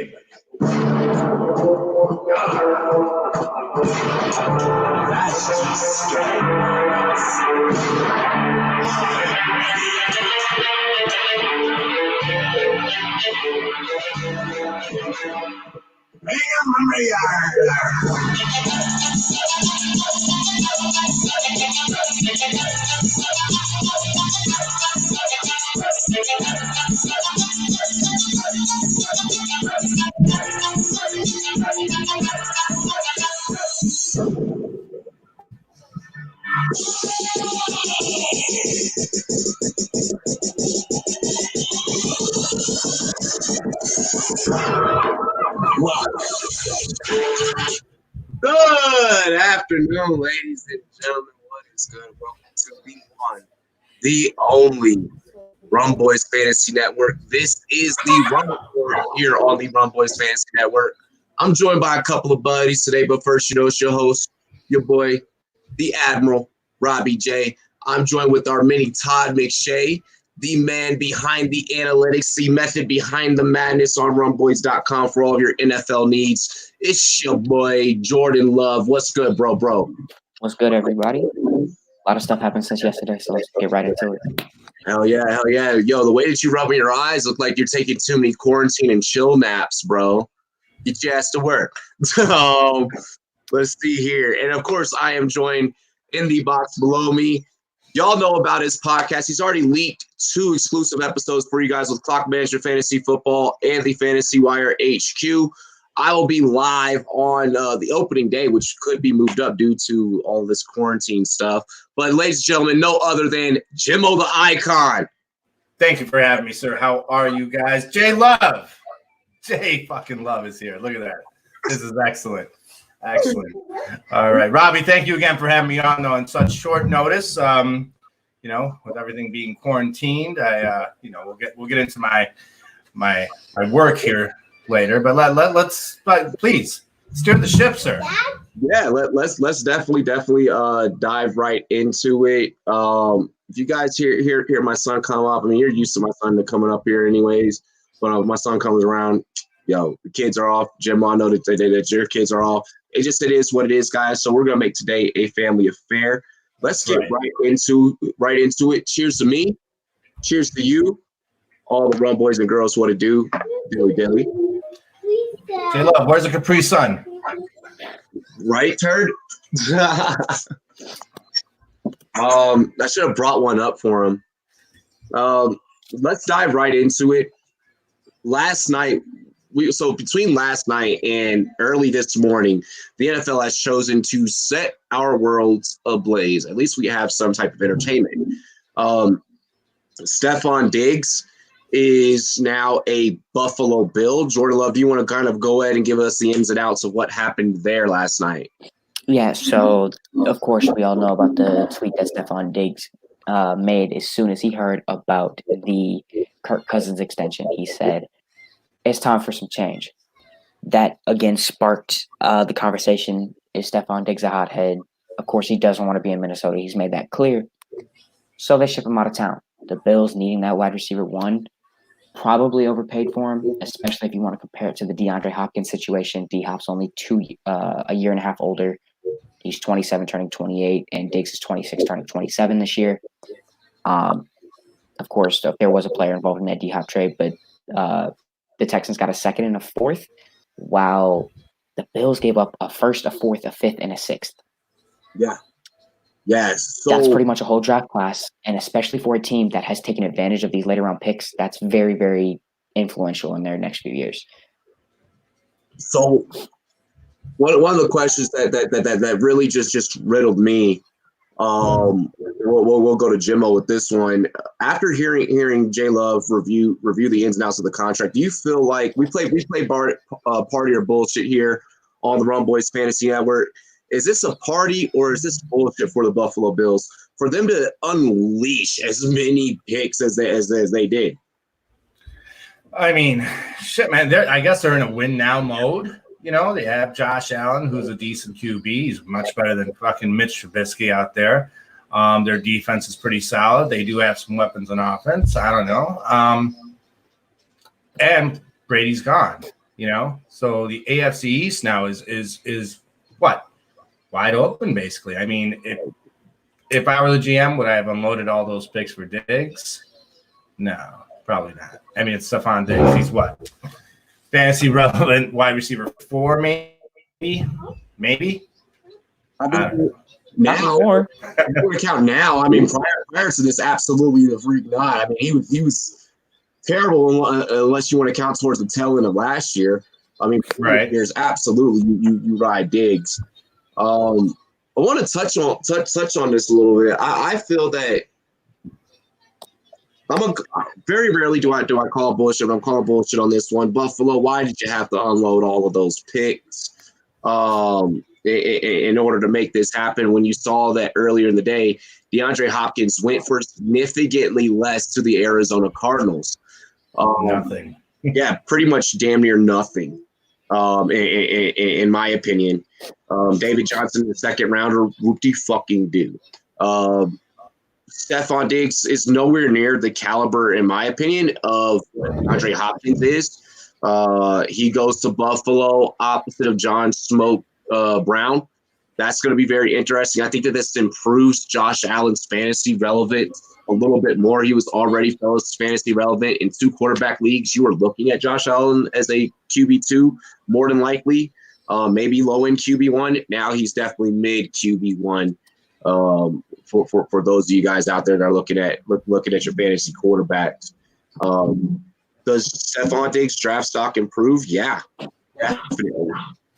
That's just Good afternoon, ladies and gentlemen. What is good? Welcome to the one, the only Rumboyz Fantasy Network. This is the Rumble Report here on the Rumboyz Fantasy Network. I'm joined by a couple of buddies today, but first, it's your host, your boy, the Admiral, Robbie J. I'm joined with our mini Todd McShay, the man behind the analytics, the method behind the madness on rumboyz.com for all of your NFL needs. It's your boy, Jordan Love. What's good, bro? What's good, everybody? A lot of stuff happened since yesterday, so let's get right into it. Hell yeah. Yo, the way that you rubbing your eyes look like you're taking too many quarantine and chill naps, bro. Get your ass to work. Let's see here. And, of course, I am joined in the box below me. Y'all know about his podcast. He's already leaked 2 exclusive episodes for you guys with Clock Manager Fantasy Football and the Fantasy Wire HQ. I will be live on the opening day, which could be moved up due to all this quarantine stuff. But, ladies and gentlemen, no other than Jimmo the Icon. Thank you for having me, sir. How are you guys? J Love. J fucking Love is here. Look at that. This is excellent. Excellent. All right, Robbie, thank you again for having me on such short notice. With everything being quarantined, we'll get into my work here later. But let's please steer the ship, sir. Yeah, let's definitely dive right into it. If you guys hear my son come up, I mean, you're used to my son coming up here anyways. But when my son comes around, yo, the kids are off. Jim, I know that your kids are off. It is what it is, guys. So we're gonna make today a family affair. Let's get right into it. Cheers to me. Cheers to you. All the Run Boys and girls, what to do. Dilly. J Love, where's the Capri Sun? Right, turd? I should have brought one up for him. Let's dive right into it. Between last night and early this morning, the NFL has chosen to set our worlds ablaze. At least we have some type of entertainment. Stephon Diggs is now a Buffalo Bill. Jordan Love, do you want to kind of go ahead and give us the ins and outs of what happened there last night? Yeah, so, of course, we all know about the tweet that Stephon Diggs made as soon as he heard about the Kirk Cousins extension. He said, it's time for some change. That, again, sparked the conversation. Is Stephon Diggs a hothead? Of course, he doesn't want to be in Minnesota. He's made that clear. So they ship him out of town. The Bills needing that wide receiver 1 probably overpaid for him, especially if you want to compare it to the DeAndre Hopkins situation. D-Hop's only a year and a half older. He's 27 turning 28, and Diggs is 26 turning 27 this year. Of course, there was a player involved in that D-Hop trade, but the Texans got a 2nd and a 4th, while the Bills gave up a 1st, a 4th, a 5th, and a 6th. Yeah. Yes. So that's pretty much a whole draft class, and especially for a team that has taken advantage of these later round picks, that's very, very influential in their next few years. So one of the questions that really just riddled me, we'll go to Jimmo with this one. After hearing J Love review the ins and outs of the contract, do you feel like we play party or bullshit here on the Rumboyz Fantasy Network? Is this a party or is this bullshit for the Buffalo Bills for them to unleash as many picks as they did? I mean, shit, man. I guess they're in a win now mode. They have Josh Allen, who's a decent QB. He's much better than fucking Mitch Trubisky out there. Their defense is pretty solid. They do have some weapons on offense. I don't know. And Brady's gone. You know, so the AFC East now is what? Wide open, basically. I mean, if I were the GM, would I have unloaded all those picks for Diggs? No, probably not. I mean, it's Stephon Diggs. He's what? Fantasy relevant wide receiver 4, maybe. I think now, if you count now, I mean, prior to this, absolutely the freak not. I mean, he was terrible unless you want to count towards the tail end of last year. I mean, right. There's absolutely you ride Diggs. I want to touch on this a little bit. I feel that very rarely do I call bullshit. I'm calling bullshit on this one. Buffalo, why did you have to unload all of those picks in order to make this happen when you saw that earlier in the day, DeAndre Hopkins went for significantly less to the Arizona Cardinals? Nothing. Yeah, pretty much damn near nothing. In my opinion, David Johnson, the second rounder, whoop-de-fucking-do. Stephon Diggs is nowhere near the caliber, in my opinion, of what Andre Hopkins is. He goes to Buffalo opposite of John Smoke Brown. That's going to be very interesting. I think that this improves Josh Allen's fantasy relevance a little bit more. He was already fantasy relevant in 2 quarterback leagues. You were looking at Josh Allen as a QB2 more than likely, maybe low end QB1. Now he's definitely mid QB1. For those of you guys out there that are looking at your fantasy quarterbacks, does Stephon Diggs draft stock improve? Yeah,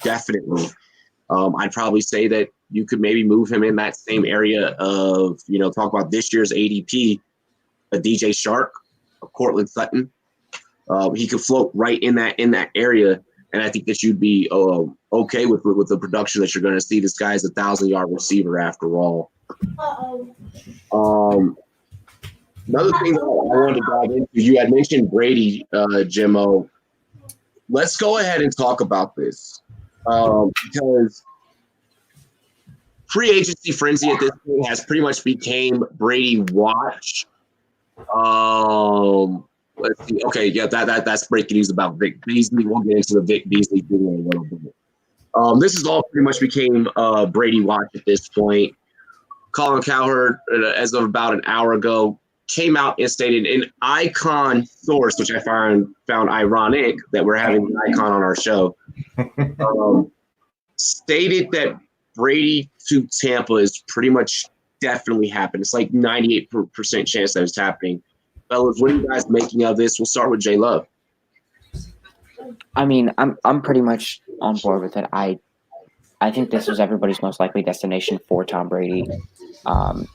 definitely. I'd probably say that you could maybe move him in that same area of, talk about this year's ADP, a DJ Shark, a Cortland Sutton. He could float right in that area, and I think that you'd be okay with the production that you're going to see. This guy's a 1,000-yard receiver after all. Another thing that I wanted to dive into, you had mentioned Brady, Jimmo. Let's go ahead and talk about this because free agency frenzy at this point has pretty much became Brady watch. Let's see. Okay, yeah, that's breaking news about Vic Beasley. We'll get into the Vic Beasley thing in a little bit. This is all pretty much became Brady watch at this point. Colin Cowherd, as of about an hour ago, came out and stated an icon source, which I found ironic that we're having an icon on our show, stated that Brady to Tampa is pretty much definitely happened. It's like 98% chance that it's happening. Fellas, what are you guys making of this? We'll start with J Love. I mean, I'm pretty much on board with it. I think this was everybody's most likely destination for Tom Brady,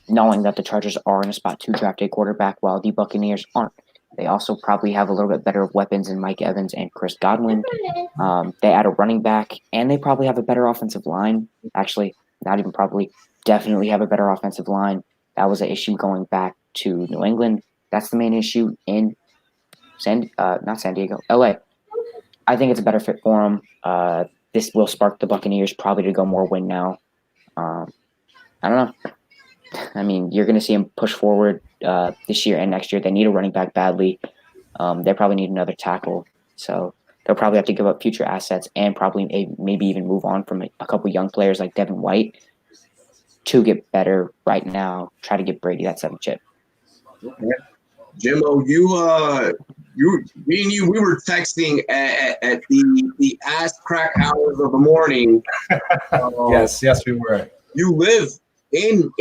knowing that the Chargers are in a spot to draft a quarterback while the Buccaneers aren't. They also probably have a little bit better weapons in Mike Evans and Chris Godwin. They add a running back, and they probably have a better offensive line. Actually, not even probably, definitely have a better offensive line. That was an issue going back to New England. That's the main issue in not San Diego, LA. I think it's a better fit for them. This will spark the Buccaneers probably to go more win now. I don't know. I mean, you're going to see them push forward this year and next year. They need a running back badly. They probably need another tackle. So they'll probably have to give up future assets and probably maybe even move on from a couple young players like Devin White to get better right now. Try to get Brady that 7th chip. Okay. Jimbo, me and you, we were texting at the ass crack hours of the morning. Yes, we were. You live in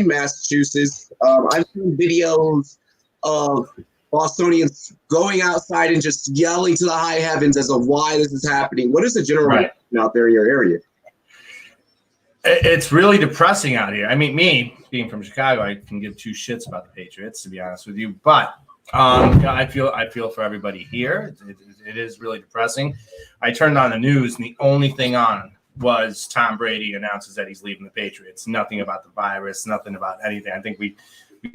Massachusetts. I've seen videos of Bostonians going outside and just yelling to the high heavens as of why this is happening. What is the general reaction out there in your area? It's really depressing out here. I mean, me being from Chicago, I can give 2 shits about the Patriots, to be honest with you. But I feel for everybody here. It is really depressing. I turned on the news, and the only thing on was Tom Brady announces that he's leaving the Patriots. Nothing about the virus, nothing about anything. I think we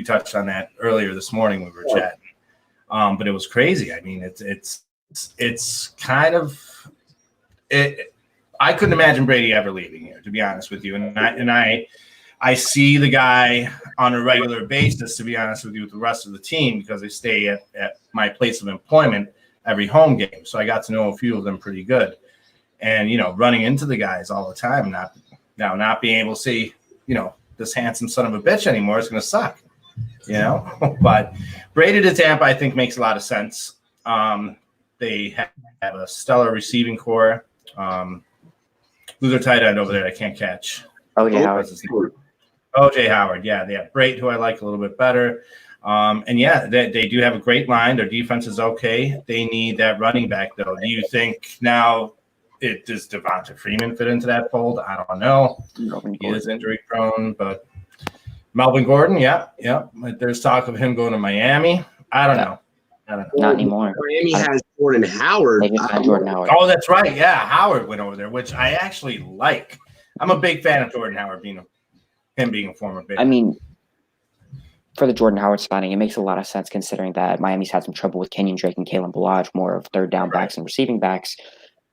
touched on that earlier this morning when we were chatting. But it was crazy. I mean, it's kind of it. I couldn't imagine Brady ever leaving here, to be honest with you. And I see the guy on a regular basis, to be honest with you, with the rest of the team because they stay at my place of employment every home game. So I got to know a few of them pretty good. And, running into the guys all the time, not being able to see, this handsome son of a bitch anymore is going to suck, But Brady to Tampa, I think, makes a lot of sense. They have a stellar receiving core. Who's their tight end over there? I can't catch. O.J. Howard. O.J. Howard, yeah. They have Brate, who I like a little bit better. They do have a great line. Their defense is okay. They need that running back, though. Do you think now does Devonta Freeman fit into that fold? I don't know. He is injury prone, but Melvin Gordon, yeah. There's talk of him going to Miami. I don't know. Not anymore. Miami has Jordan Howard. They just had Jordan Howard. Oh, that's right. Yeah, Howard went over there, which I actually like. I'm a big fan of Jordan Howard being a former Bear. I mean, for the Jordan Howard signing, it makes a lot of sense considering that Miami's had some trouble with Kenyon Drake and Kalen Ballage, more of third down backs and receiving backs.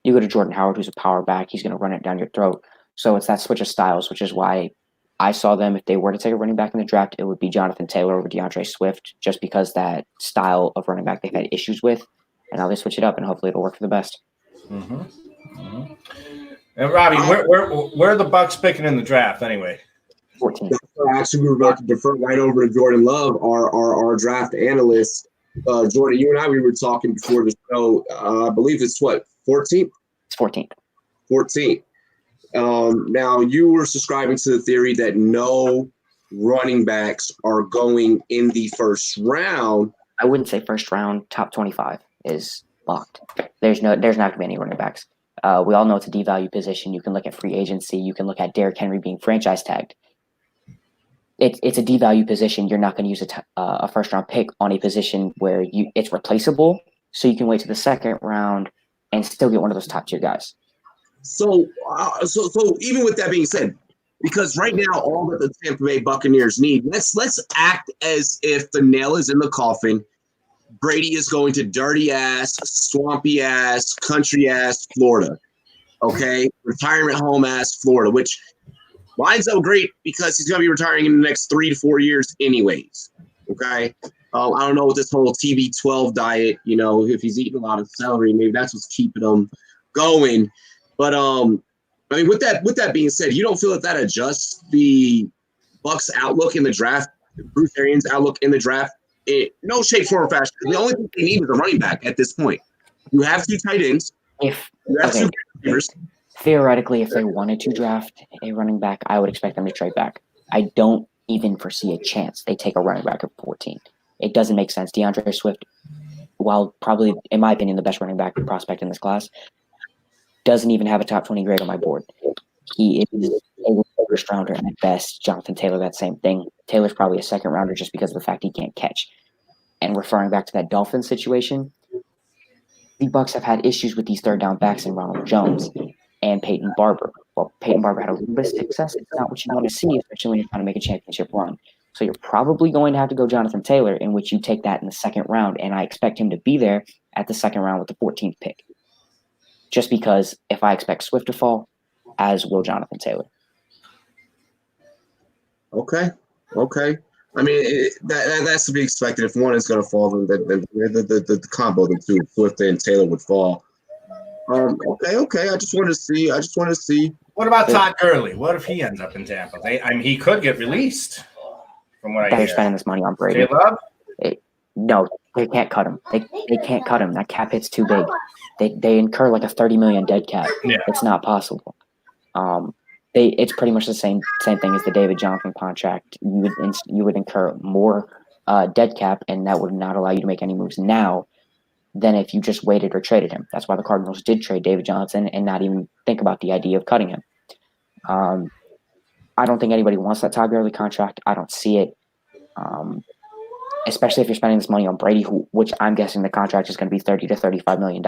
You go to Jordan Howard, who's a power back. He's going to run it down your throat. So it's that switch of styles, which is why I saw them. If they were to take a running back in the draft, it would be Jonathan Taylor over DeAndre Swift, just because that style of running back they've had issues with. And now they switch it up, and hopefully it'll work for the best. Mm-hmm. Mm-hmm. And Robbie, where are the Bucks picking in the draft anyway? 14. Actually, we were about to defer right over to Jordan Love, our draft analyst. Jordan, you and I, we were talking before the show. I believe it's what, 14th? It's 14th. 14th. Now, you were subscribing to the theory that no running backs are going in the first round. I wouldn't say first round. Top 25 is locked. There's not going to be any running backs. We all know it's a devalue position. You can look at free agency. You can look at Derrick Henry being franchise tagged. It's a devalue position. You're not going to use a first round pick on a position where it's replaceable. So you can wait to the second round and still get one of those top tier guys. So even with that being said, because right now all that the Tampa Bay Buccaneers need, let's act as if the nail is in the coffin. Brady is going to dirty ass, swampy ass, country ass Florida. Okay, retirement home ass Florida, which lines up great because he's going to be retiring in the next 3 to 4 years, anyways. Okay, I don't know what this whole TB12 diet, if he's eating a lot of celery, maybe that's what's keeping him going. But I mean, with that being said, you don't feel that adjusts the Bucks' outlook in the draft, Bruce Arians' outlook in the draft? No shape, form, or fashion. The only thing they need is a running back at this point. You have 2 tight ends. You have 2 receivers. Theoretically, if they wanted to draft a running back, I would expect them to trade back. I don't even foresee a chance they take a running back at 14. It doesn't make sense. DeAndre Swift, while probably, in my opinion, the best running back prospect in this class, doesn't even have a top 20 grade on my board. He is a first rounder at best. Jonathan Taylor, that same thing. Taylor's probably a second rounder just because of the fact he can't catch. And referring back to that Dolphins situation, the Bucks have had issues with these third down backs in Ronald Jones and Peyton Barber. Well, Peyton Barber had a little bit of success. It's not what you want to see, especially when you're trying to make a championship run. So you're probably going to have to go Jonathan Taylor, in which you take that in the second round, and I expect him to be there at the second round with the 14th pick. Just because if I expect Swift to fall, as will Jonathan Taylor. Okay. I mean, that's to be expected. If one is going to fall, then the combo, the two, Swift and Taylor, would fall. Okay. I just want to see. What about Todd Gurley? What if he ends up in Tampa? He could get released. From what I hear, they're spending this money on Brady. No, they can't cut him. They can't cut him. That cap hit's too big. They incur like a $30 million dead cap. Yeah. It's not possible. It's pretty much the same thing as the David Johnson contract. You would incur more dead cap, and that would not allow you to make any moves now than if you just waited or traded him. That's why the Cardinals did trade David Johnson and not even think about the idea of cutting him. I don't think anybody wants that Todd Gurley contract. I don't see it. Especially if you're spending this money on Brady, which I'm guessing the contract is going to be $30 to $35 million.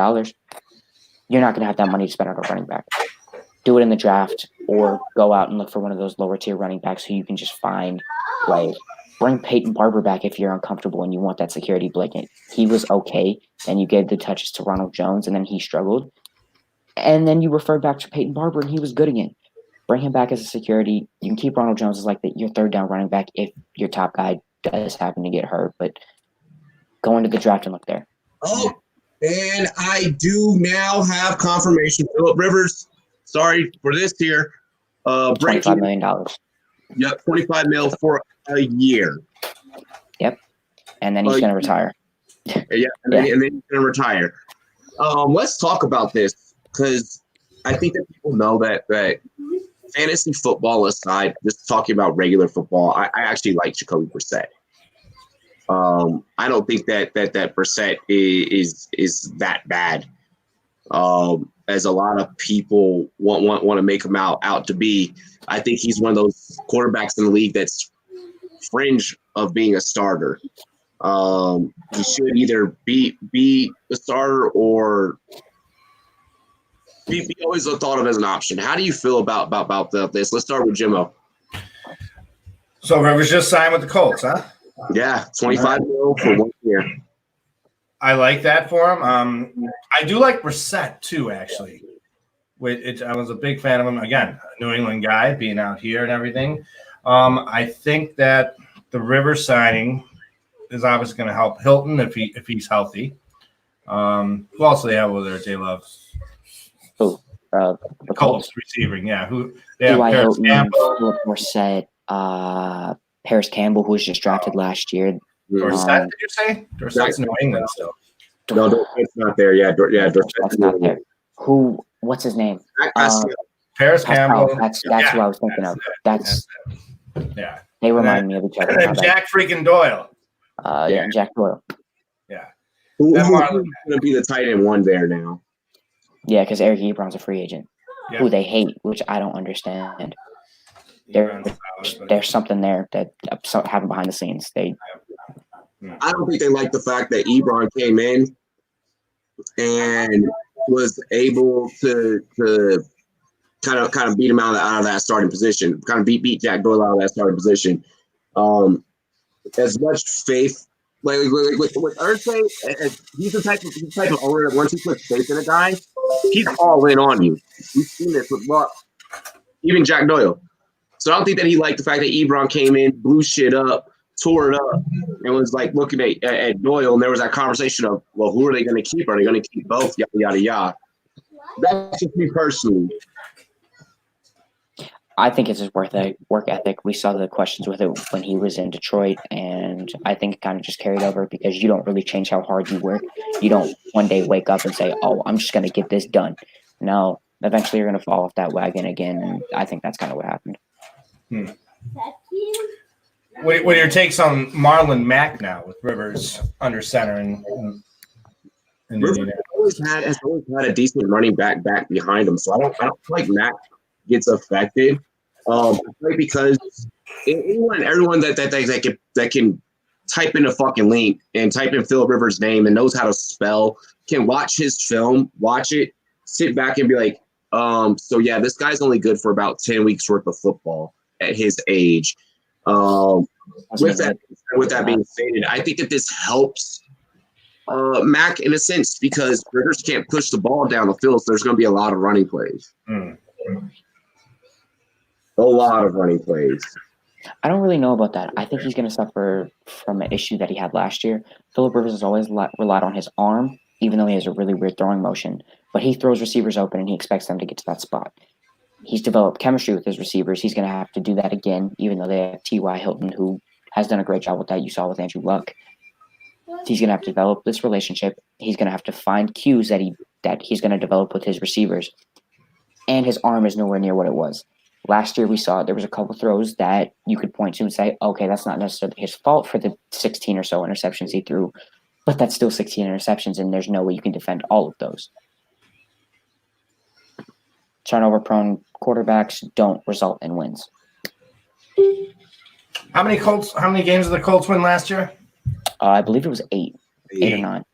You're not going to have that money to spend on a running back. Do it in the draft, or go out and look for one of those lower tier running backs who you can just find. Like, bring Peyton Barber back if you're uncomfortable and you want that security blanket. He was okay, and you gave the touches to Ronald Jones, and then he struggled. And then you referred back to Peyton Barber, and he was good again. Bring him back as a security. You can keep Ronald Jones as like your third down running back if your top guy does happen to get hurt, but go into the draft and look there. Oh, And I do now have confirmation. Philip Rivers, sorry for this here. $25 million. Yep, 25 mil for a year. Yep. And then he's going to retire. Yeah, and then he's going to retire. Let's talk about this because I think that people know that fantasy football aside, just talking about regular football, I actually like Jacoby Brissett. I don't think that Brissett is that bad, as a lot of people want to make him out to be. I think he's one of those quarterbacks in the league that's fringe of being a starter. He should either be a starter or be always thought of as an option. How do you feel about this? Let's start with Jimmo. So Rivers just signed with the Colts, huh? Yeah, 25 mil for 1 year. I like that for him. I do like Brissett too, actually. I was a big fan of him. Again, a New England guy, being out here and everything. I think that the Rivers signing is obviously going to help Hilton if he's healthy. Who else do they have over there? They love the Colts receiving. Yeah, who they have? T.Y. Paris Hilton, Campbell. Philip Brissett, Paris Campbell, who was just drafted last year. Dorset, did you say? Dorset's New England still. No, Dorset's not there. Yeah, Dorset's not there. Who? What's his name? Paris Campbell. That's who I was thinking of. That's yeah. They remind me of each other. And then Jack freaking Doyle. Jack Doyle. Yeah. Who's going to be the tight end one there now? Yeah, because Eric Ebron's a free agent, who they hate, which I don't understand. There's something there that happened behind the scenes. I don't think they like the fact that Ebron came in and was able to kind of beat him out of that starting position, kind of beat Jack Doyle out of that starting position. As much faith, like with Irsay, he's the type of owner that once he puts faith in a guy, he's all in on you. We've seen this with even Jack Doyle. So I don't think that he liked the fact that Ebron came in, blew shit up, tore it up, and was like looking at Doyle, and there was that conversation of, well, who are they going to keep? Are they going to keep both? Yada yada yada. That's just me personally. I think it's his work ethic. We saw the questions with it when he was in Detroit, and I think it kind of just carried over because you don't really change how hard you work. You don't one day wake up and say, oh, I'm just going to get this done. No, eventually you're going to fall off that wagon again, and I think that's kind of what happened. What are your takes on Marlon Mack now with Rivers under center and Rivers has always had a decent running back behind him, so I don't feel like Mack gets affected. Because everyone that can type in a fucking link and type in Philip Rivers' name and knows how to spell can watch his film, watch it, sit back and be like, so yeah, this guy's only good for about 10 weeks worth of football at his age. With that being stated, I think that this helps Mac in a sense because Rivers can't push the ball down the field, so there's going to be a lot of running plays. A lot of running plays. I don't really know about that. I think he's going to suffer from an issue that he had last year. Philip Rivers has always relied on his arm, even though he has a really weird throwing motion. But he throws receivers open, and he expects them to get to that spot. He's developed chemistry with his receivers. He's going to have to do that again, even though they have T.Y. Hilton, who has done a great job with that. You saw with Andrew Luck. He's going to have to develop this relationship. He's going to have to find cues that he's going to develop with his receivers. And his arm is nowhere near what it was. Last year, we saw there was a couple throws that you could point to and say, okay, that's not necessarily his fault for the 16 or so interceptions he threw, but that's still 16 interceptions, and there's no way you can defend all of those. Turnover-prone quarterbacks don't result in wins. How many games did the Colts win last year? I believe it was 8 or 9.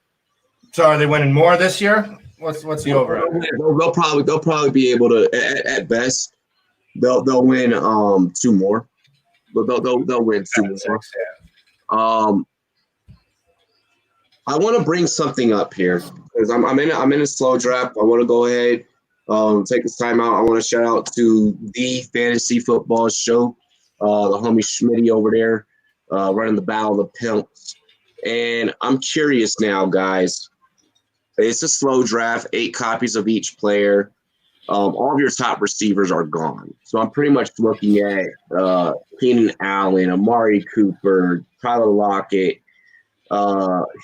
So are they winning more this year? What's the over? They'll probably be able to at best. They'll win 2 more. But they'll win 2 more. I want to bring something up here because I'm in a slow draft. I want to go ahead, take this time out. I want to shout out to the Fantasy Football Show, the homie Schmitty over there, running the Battle of the Pimps. And I'm curious now, guys. It's a slow draft, 8 copies of each player. All of your top receivers are gone. So I'm pretty much looking at Keenan Allen, Amari Cooper, Tyler Lockett,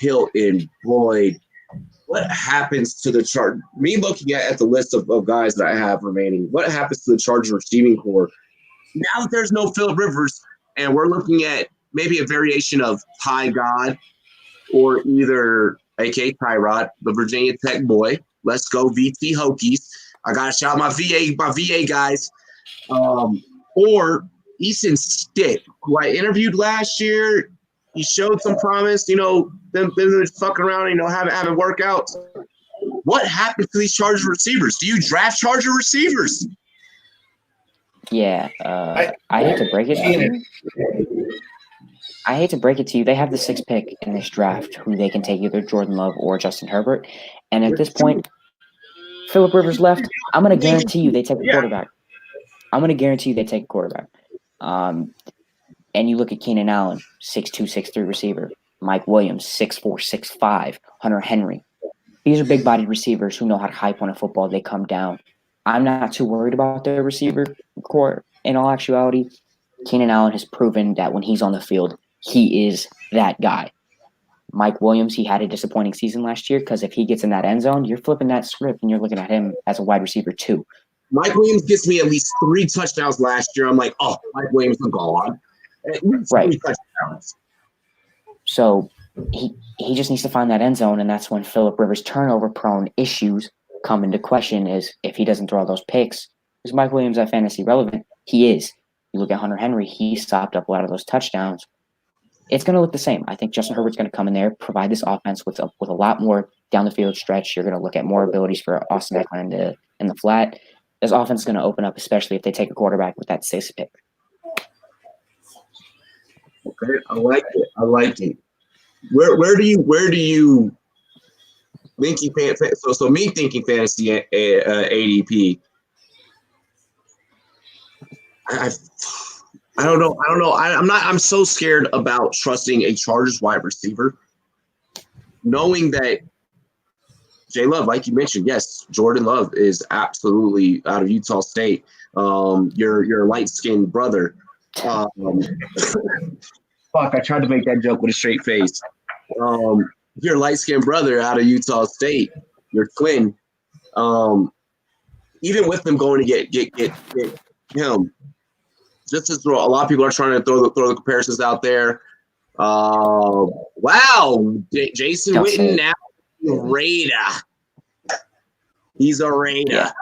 Hilton, Boyd. What happens to the chart? Me looking at the list of guys that I have remaining, what happens to the Chargers receiving core now that there's no Phillip Rivers and we're looking at maybe a variation of Ty God or either A.K. Tyrod, the Virginia Tech boy. Let's go VT Hokies. I got to shout my VA guys. Or Easton Stick, who I interviewed last year. He showed some promise, them fucking around, having workouts. What happened to these Charger receivers? Do you draft Charger receivers? Yeah, I hate to break it to you. I hate to break it to you. They have the 6th pick in this draft, who they can take either Jordan Love or Justin Herbert. And at this point, Phillip Rivers left. I'm going to guarantee you they take a quarterback. And you look at Keenan Allen, 6'2", 6'3" receiver. Mike Williams, 6'4", 6'5". Hunter Henry. These are big-bodied receivers who know how to hype on a football. They come down. I'm not too worried about their receiver core. In all actuality, Keenan Allen has proven that when he's on the field, he is that guy. Mike Williams, he had a disappointing season last year because if he gets in that end zone, you're flipping that script and you're looking at him as a wide receiver too. Mike Williams gets me at least 3 touchdowns last year. I'm like, oh, Mike Williams is gone. Right. So he just needs to find that end zone, and that's when Phillip Rivers' turnover-prone issues come into question. Is if he doesn't throw those picks, is Mike Williams that fantasy relevant? He is. You look at Hunter Henry; he stopped up a lot of those touchdowns. It's going to look the same. I think Justin Herbert's going to come in there, provide this offense with a lot more down the field stretch. You're going to look at more abilities for Austin Eckler in the flat. This offense is going to open up, especially if they take a quarterback with that 6th pick. Okay, I like it. Where do you thinking so me thinking fantasy ADP? I don't know. I'm so scared about trusting a Chargers wide receiver, knowing that J Love, like you mentioned, yes, Jordan Love is absolutely out of Utah State. Your light-skinned brother. Fuck, I tried to make that joke with a straight face. Your light-skinned brother out of Utah State, your twin. Even with them going to get him, just as a lot of people are trying to throw the comparisons out there. Wow, Jason Witten now Raider. He's a Raider. Yeah.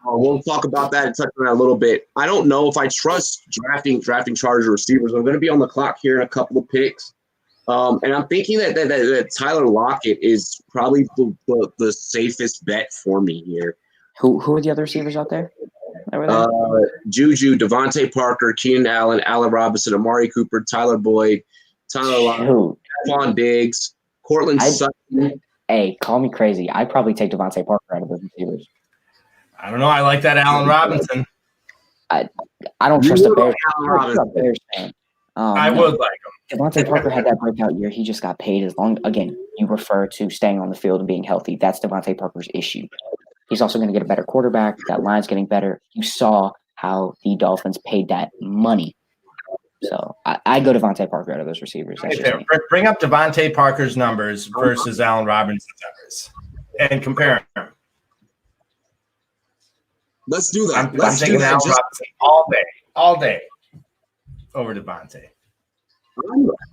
We'll talk about that and touch on that a little bit. I don't know if I trust drafting Charger receivers. I'm going to be on the clock here in a couple of picks. And I'm thinking that Tyler Lockett is probably the safest bet for me here. Who are the other receivers out there? Juju, Devontae Parker, Keenan Allen, Allen Robinson, Amari Cooper, Tyler Boyd, Tyler Lockett, Stephon Diggs, Cortland Sutton. Hey, call me crazy. I'd probably take Devontae Parker out of those receivers. I don't know. I like that Allen Robinson. I don't trust the Bears. Bears fan. I would like him. Devontae Parker had that breakout year. He just got paid as long. Again, you refer to staying on the field and being healthy. That's Devontae Parker's issue. He's also going to get a better quarterback. That line's getting better. You saw how the Dolphins paid that money. So I go Devontae Parker out of those receivers. Bring up Devontae Parker's numbers versus Allen Robinson's numbers and compare them. Let's do that. I'm taking Allen Robinson all day over Devontae.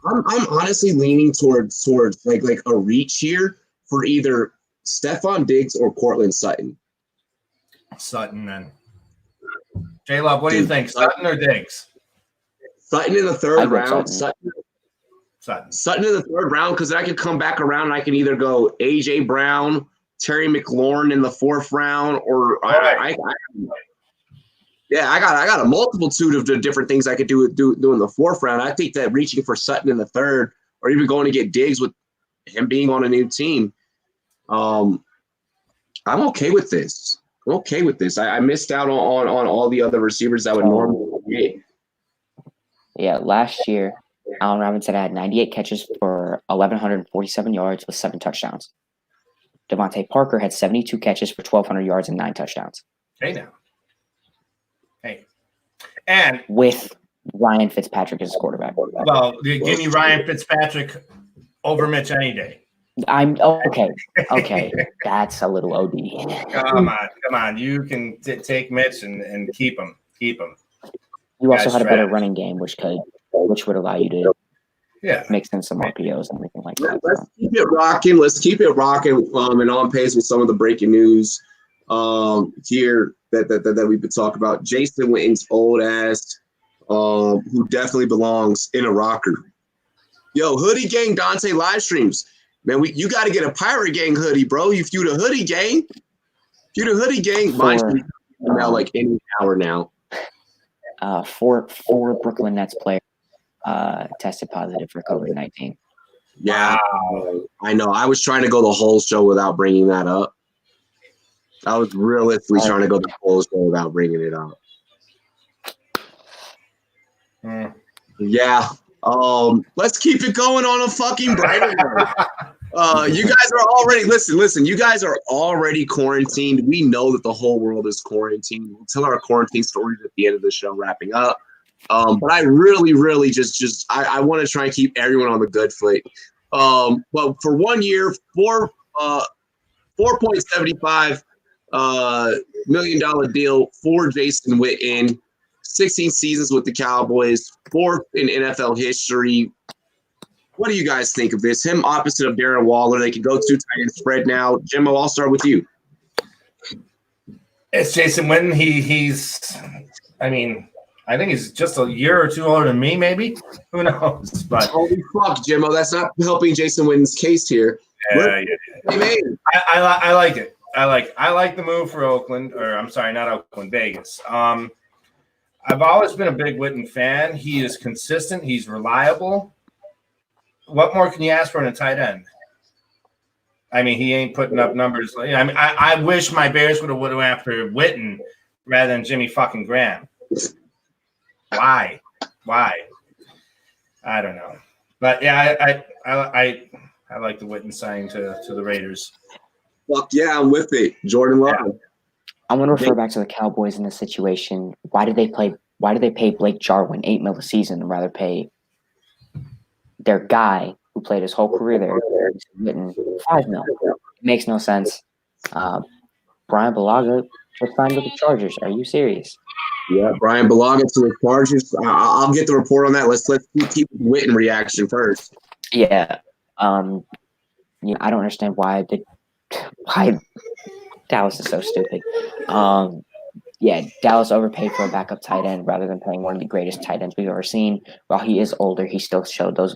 I'm honestly leaning towards like a reach here for either Stephon Diggs or Cortland Sutton. Sutton then. J-Love, what do you think? Sutton or Diggs? Sutton in the third round. Sutton in the third round, because I can come back around and I can either go A.J. Brown, Terry McLaurin in the 4th round, or I got a multitude of different things I could do in the 4th round. I think that reaching for Sutton in the 3rd, or even going to get Diggs with him being on a new team, I'm okay with this. I missed out on all the other receivers that would normally get. Yeah, last year, Allen Robinson had 98 catches for 1,147 yards with 7 touchdowns. Devontae Parker had 72 catches for 1,200 yards and 9 touchdowns. Hey, now. Hey. And with Ryan Fitzpatrick as quarterback. Well, give me Ryan Fitzpatrick over Mitch any day. I'm okay. Okay, that's a little OD. Come on. You can take Mitch and keep him. You also had a better running game, which would allow you to mix in some RPOs and everything like that. Let's keep it rocking. And on pace with some of the breaking news here that we've been talking about. Jason Witten's old ass, who definitely belongs in a rocker. Yo, Hoodie Gang Dante live streams. Man, you got to get a Pirate Gang hoodie, bro. If you the Hoodie Gang, mine should be now like any hour now. 4 Brooklyn Nets players tested positive for COVID-19. Yeah, wow. I know. I was trying to go the whole show without bringing that up. I was realistically trying to go the whole show without bringing it up. Yeah. Let's keep it going on a fucking brighter note. You guys are already listen. You guys are already quarantined. We know that the whole world is quarantined. We'll tell our quarantine stories at the end of the show, wrapping up. But I really just I want to try and keep everyone on the good foot. But for 1 year, $4.75 million deal for Jason Witten. 16 seasons with the Cowboys, 4th in NFL history. What do you guys think of this? Him opposite of Darren Waller. They can go 2 tight end spread now. Jimbo, I'll start with you. It's Jason Witten. I think he's just a year or two older than me, maybe. Who knows? But holy fuck, Jimbo, that's not helping Jason Witten's case here. Yeah. I like it. I like the move for Oakland, or I'm sorry, not Oakland, Vegas. I've always been a big Witten fan. He is consistent. He's reliable. What more can you ask for in a tight end? I mean, he ain't putting up numbers. I wish my Bears would have went after Witten rather than Jimmy fucking Graham. Why? I don't know. But yeah, I like the Witten signing to the Raiders. Fuck yeah, I'm with it. Jordan Love. Yeah. I want to refer back to the Cowboys in this situation. Why did they pay Blake Jarwin $8 million a season and rather pay their guy who played his whole career there, $5 million? It makes no sense. Brian Bulaga just signed with the Chargers. Are you serious? Yeah, Brian Bulaga to the Chargers. I'll get the report on that. Let's keep the Witten reaction first. Yeah. I don't understand why Dallas is so stupid. Dallas overpaid for a backup tight end rather than paying one of the greatest tight ends we've ever seen. While he is older, he still showed those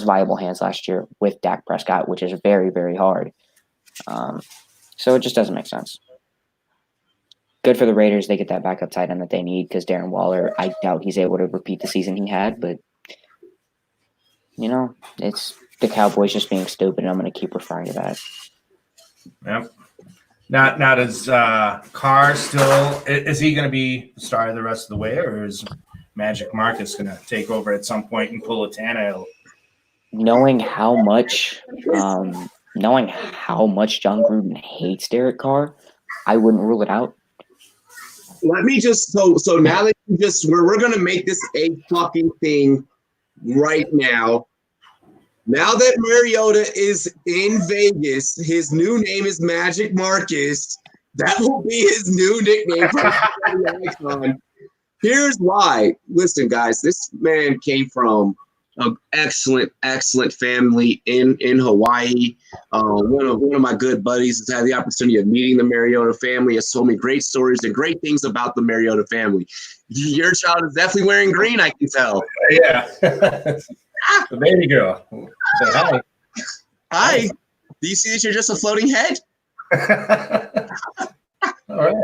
viable hands last year with Dak Prescott, which is very, very hard. So it just doesn't make sense. Good for the Raiders. They get that backup tight end that they need because Darren Waller, I doubt he's able to repeat the season he had. But, it's the Cowboys just being stupid, and I'm going to keep referring to that. Yep. Now does Carr still – is he going to be the star the rest of the way, or is Magic Marcus going to take over at some point and pull a Tannehill? Knowing how much John Gruden hates Derek Carr, I wouldn't rule it out. Let me just so now that we're going to make this a fucking thing right now. Now that Mariota is in Vegas, his new name is Magic Marcus. That will be his new nickname for Icon. Here's why. Listen, guys, this man came from an excellent family in Hawaii. One of my good buddies has had the opportunity of meeting the Mariota family. Has told me great stories and great things about the Mariota family. Your child is definitely wearing green, I can tell. Yeah. The baby girl. Say hi. Hi. Do you see that you're just a floating head? All right.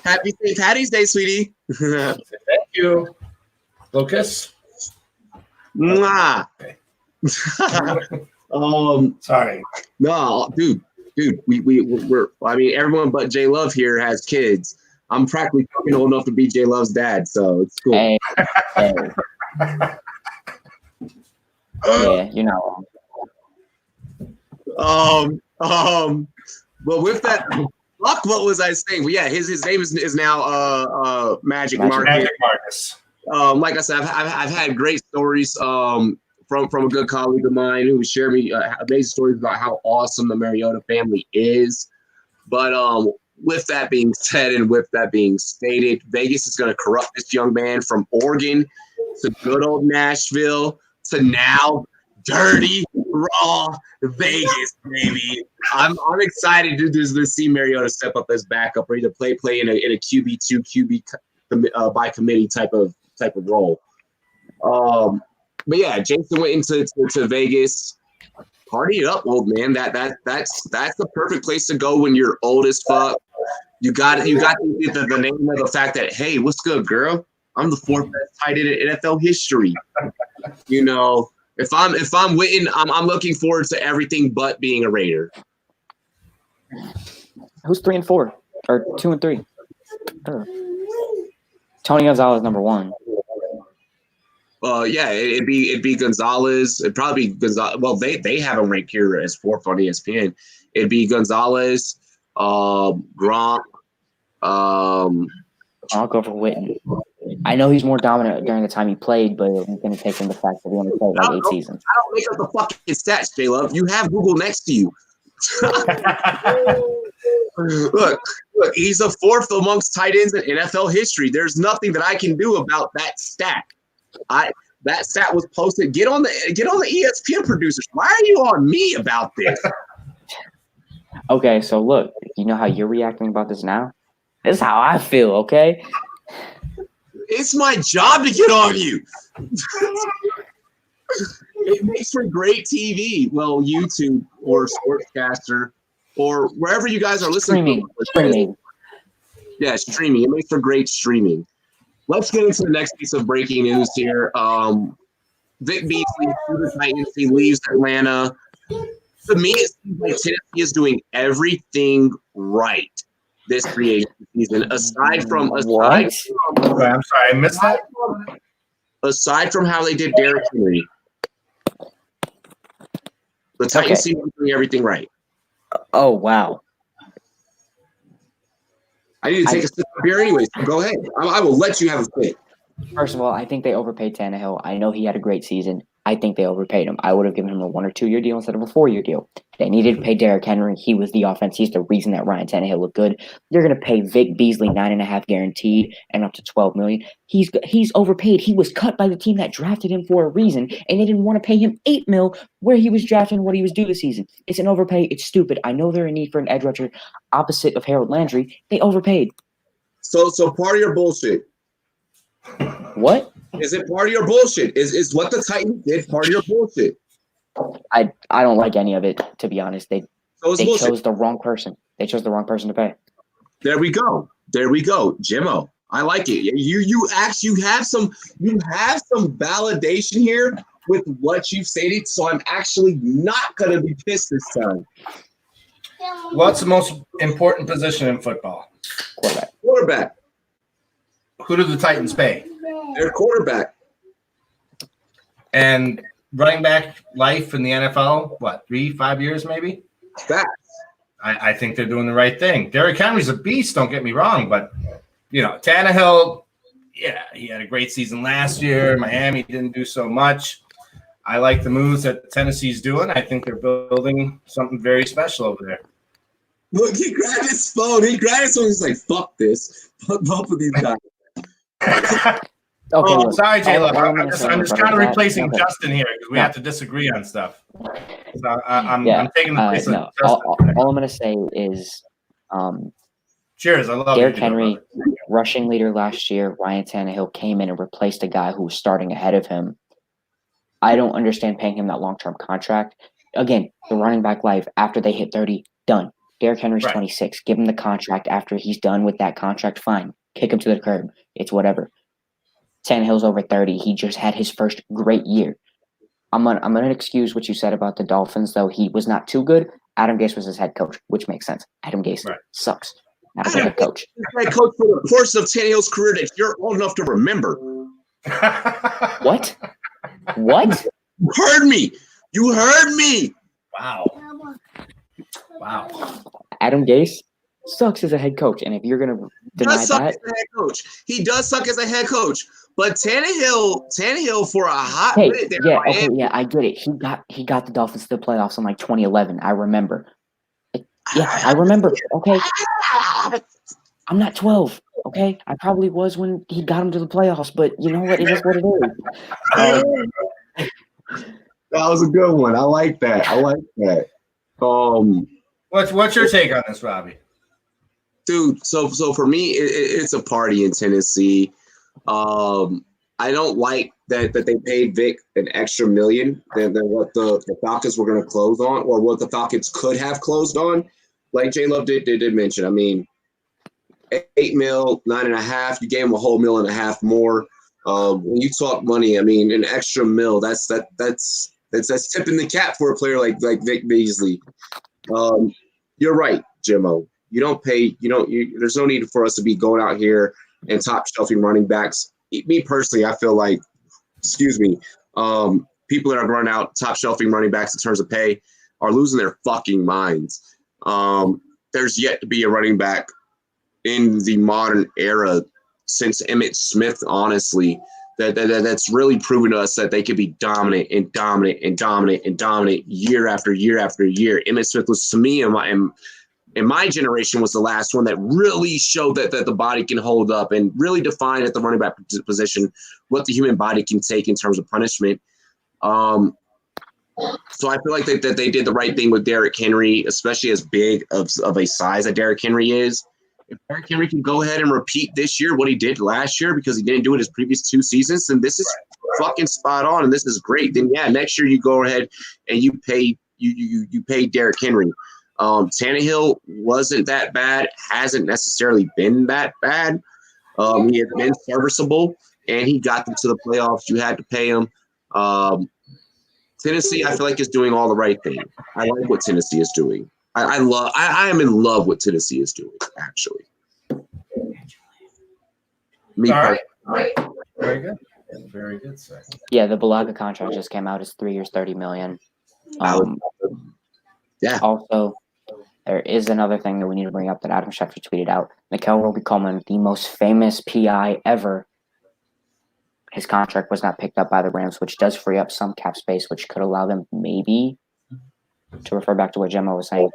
Happy St. Patty's Day, sweetie. Thank you. Lucas. Mwah. Okay. Sorry. No, dude. We're. I mean, everyone but J Love here has kids. I'm practically fucking old enough to be J Love's dad, so it's cool. Hey. Yeah, you're not wrong. But with that, fuck, what was I saying? Well, yeah, his name is now Magic Marcus. Magic Marcus. Like I said, I've had great stories from a good colleague of mine who shared me amazing stories about how awesome the Mariota family is. But with that being said and with that being stated, Vegas is going to corrupt this young man from Oregon to good old Nashville to now dirty, raw Vegas, baby. I'm excited to see Mariota step up as backup or either play in a QB2, QB by committee type of role. But yeah, Jason went into Vegas. Party it up, old man. That's the perfect place to go when you're old as fuck. You got the name of the fact that, hey, what's good, girl? I'm the fourth best tight end in NFL history. You know, if I'm Witten, I'm looking forward to everything but being a Raider. Who's 3 and 4 or 2 and 3? Tony Gonzalez number 1. Yeah, it'd be Gonzalez. It'd probably be Gonzalez. Well, they have him ranked here as 4th on ESPN. It'd be Gonzalez, Gronk. I'll go for Witten. I know he's more dominant during the time he played, but I'm going to take him the fact that he only played like 8 seasons. I don't make up the fucking stats, J-Love. You have Google next to you. Look, he's the 4th amongst tight ends in NFL history. There's nothing that I can do about that stat. That stat was posted. Get on the ESPN producers. Why are you on me about this? Okay, so look, you know how you're reacting about this now? This is how I feel, okay? It's my job to get on you. It makes for great TV. Well, YouTube or Sportscaster or wherever you guys are listening. Streaming. Yeah, streaming. It makes for great streaming. Let's get into the next piece of breaking news here. Vic Beasley to the Titans. He leaves Atlanta. To me, it seems like Tennessee is doing everything right this free agency season. Aside from I'm sorry, I missed that. Aside from how they did Derrick Henry, the Titans seem to be doing everything right. Oh wow! I need to take a sip of beer anyways. So go ahead. I will let you have a fit. First of all, I think they overpaid Tannehill. I know he had a great season. I think they overpaid him. I would have given him a 1 or 2 year deal instead of a 4-year deal. They needed to pay Derrick Henry. He was the offense. He's the reason that Ryan Tannehill looked good. You're going to pay Vic Beasley $9.5 guaranteed and up to $12 million. He's overpaid. He was cut by the team that drafted him for a reason, and they didn't want to pay him $8 million where he was drafted and what he was due this season. It's an overpay. It's stupid. I know they're in need for an edge rusher opposite of Harold Landry. They overpaid. So part of your bullshit. What? Is it part of your bullshit? Is what the Titans did part of your bullshit? I don't like any of it, to be honest. They chose the wrong person. They chose the wrong person to pay. There we go, Jimmo. I like it. You have some validation here with what you've stated. So I'm actually not gonna be pissed this time. What's the most important position in football? Quarterback. Who do the Titans pay? Their quarterback. And running back life in the NFL, what, 3-5 years maybe? Facts. I think they're doing the right thing. Derrick Henry's a beast, don't get me wrong, but Tannehill, yeah, he had a great season last year. Miami didn't do so much. I like the moves that Tennessee's doing. I think they're building something very special over there. Look, he grabbed his phone. He's like, fuck this. Fuck both of these guys. Okay, sorry, J-Lo. I'm just kind of replacing Justin here because we have to disagree on stuff. So I'm taking the place of Justin. All I'm going to say is cheers. I love Derrick Henry, rushing leader last year. Ryan Tannehill came in and replaced a guy who was starting ahead of him. I don't understand paying him that long-term contract. Again, the running back life, after they hit 30, done. Derrick Henry's 26. Give him the contract after he's done with that contract. Fine. Kick him to the curb. It's whatever. Tannehill's over 30. He just had his first great year. I'm gonna excuse what you said about the Dolphins, though. He was not too good. Adam Gase was his head coach, which makes sense. Adam Gase sucks. Not a good head coach. Head coach for the course of Tannehill's career that you're old enough to remember. What? What? You heard me. Wow. Wow. Adam Gase sucks as a head coach, and if you're gonna deny that, He does suck as a head coach. But Tannehill for a hot minute there. Yeah, okay, yeah, I get it. He got the Dolphins to the playoffs in like 2011. I remember. I remember. Okay, I'm not 12. Okay, I probably was when he got him to the playoffs, but you know what? It is what it is. That was a good one. I like that. What's your take on this, Robbie? Dude, so for me, it's a party in Tennessee. I don't like that they paid Vic an extra $1 million than what the Falcons were going to close on, or what the Falcons could have closed on. Like J Love did mention. I mean, $8 million, $9.5 million. You gave him a whole $1.5 million more. When you talk money, I mean, an extra $1 million. That's tipping the cap for a player like Vic Beasley. You're right, Jimmo. You don't pay. There's no need for us to be going out here and top shelving running backs. Me personally, I feel like, people that are running out top shelving running backs in terms of pay are losing their fucking minds. There's yet to be a running back in the modern era since Emmitt Smith, honestly, that's really proven to us that they can be dominant year after year after year. Emmitt Smith was, to me, in my generation, was the last one that really showed that the body can hold up and really defined at the running back position what the human body can take in terms of punishment. So I feel like that they did the right thing with Derrick Henry, especially as big of a size that Derrick Henry is. If Derrick Henry can go ahead and repeat this year what he did last year, because he didn't do it his previous 2 seasons, then this is fucking spot on and this is great. Then yeah, next year you go ahead and you pay Derrick Henry. Tannehill wasn't that bad, hasn't necessarily been that bad. He has been serviceable, and he got them to the playoffs. You had to pay him. Tennessee, I feel like, is doing all the right thing. I like what Tennessee is doing. I am in love with Tennessee is doing, actually. Me all right. Very good. Very good, sir. Yeah, the Bulaga contract just came out. It's 3 years, $30 million. Yeah. Also, there is another thing that we need to bring up that Adam Schefter tweeted out. Nickel Roby-Coleman, the most famous PI ever. His contract was not picked up by the Rams, which does free up some cap space, which could allow them maybe, to refer back to what Gemma was saying,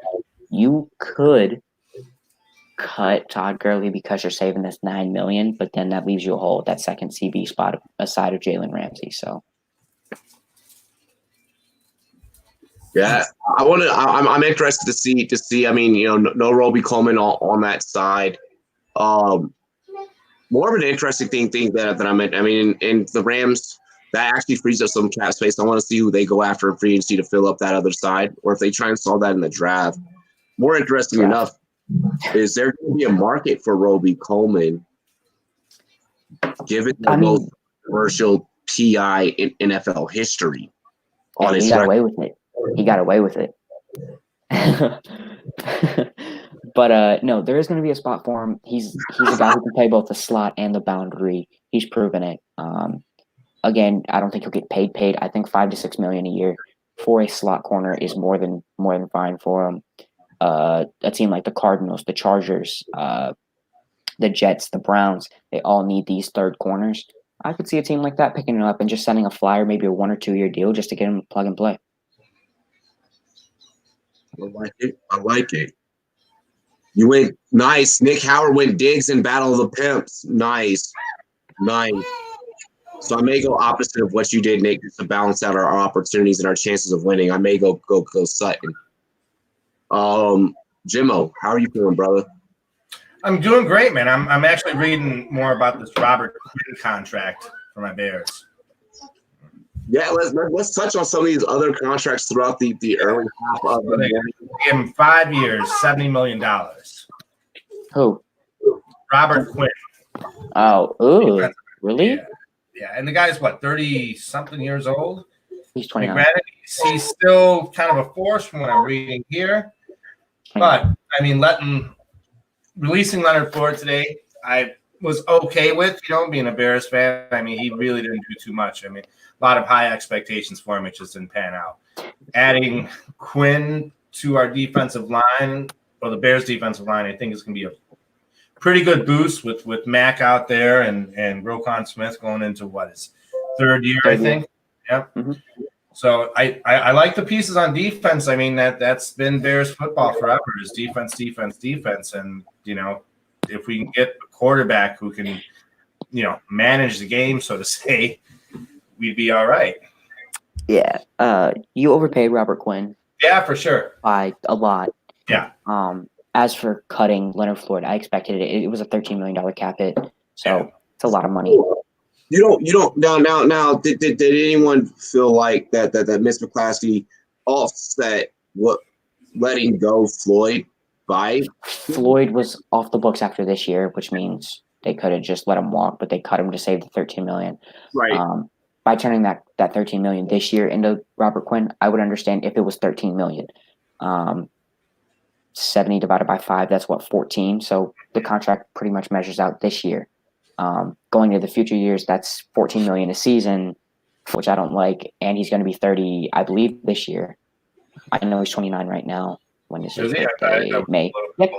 you could cut Todd Gurley because you're saving this $9 million, but then that leaves you a hole at that second CB spot aside of Jalen Ramsey. So, yeah, I'm interested to see. I mean, no Roby Coleman on that side. More of an interesting thing that I meant. I mean, in the Rams, that actually frees up some cap space. I want to see who they go after in free agency to fill up that other side, or if they try and solve that in the draft. More interesting enough, is there going to be a market for Roby Coleman, given the most controversial PI in NFL history? He got away with it. He got away with it. But no, there is going to be a spot for him. He's a guy who can play both the slot and the boundary. He's proven it. Again, I don't think he'll get paid. I think $5 to $6 million a year for a slot corner is more than fine for him. A team like the Cardinals, the Chargers, the Jets, the Browns, they all need these third corners. I could see a team like that picking it up and just sending a flyer, maybe a 1 or 2 year deal, just to get him plug and play. I like it. You went nice. Nick Howard went Diggs in Battle of the Pimps. Nice. So I may go opposite of what you did, Nick, to balance out our opportunities and our chances of winning. I may go Sutton. Jimmo, how are you feeling, brother? I'm doing great, man. I'm actually reading more about this Robert Quinn contract for my Bears. Yeah, let's touch on some of these other contracts throughout the early half of the game. Give him 5 years, $70 million. Who? Robert Quinn. Oh, really? Yeah, and the guy's 30-something years old. He's 29. Granted, he's still kind of a force from what I'm reading here. But I mean, releasing Leonard Floyd today, I was okay with, being a Bears fan. I mean, he really didn't do too much. I mean, a lot of high expectations for him. It just didn't pan out. Adding Quinn to our defensive line, or the Bears defensive line, I think is going to be a pretty good boost with Mack out there and Roquan Smith going into his third year, I think. Yep. Mm-hmm. So I like the pieces on defense. I mean, that's been Bears football forever, is defense. And, if we can get a quarterback who can, manage the game, so to say, we'd be all right. Yeah. You overpaid Robert Quinn. Yeah, for sure. By a lot. Yeah. As for cutting Leonard Floyd, I expected it. It was a $13 million cap hit, so it's a lot of money. You don't now. Did anyone feel like that Miss McClaskey offset what letting go Floyd by? Floyd was off the books after this year, which means they could have just let him walk, but they cut him to save the $13 million. Right. By turning that $13 million this year into Robert Quinn, I would understand if it was $13 million. 70 divided by 5, that's 14. So the contract pretty much measures out this year. Going into the future years, that's $14 million a season, which I don't like. And he's going to be 30, I believe, this year. I know he's 29 right now. When is his birthday? May. Yep.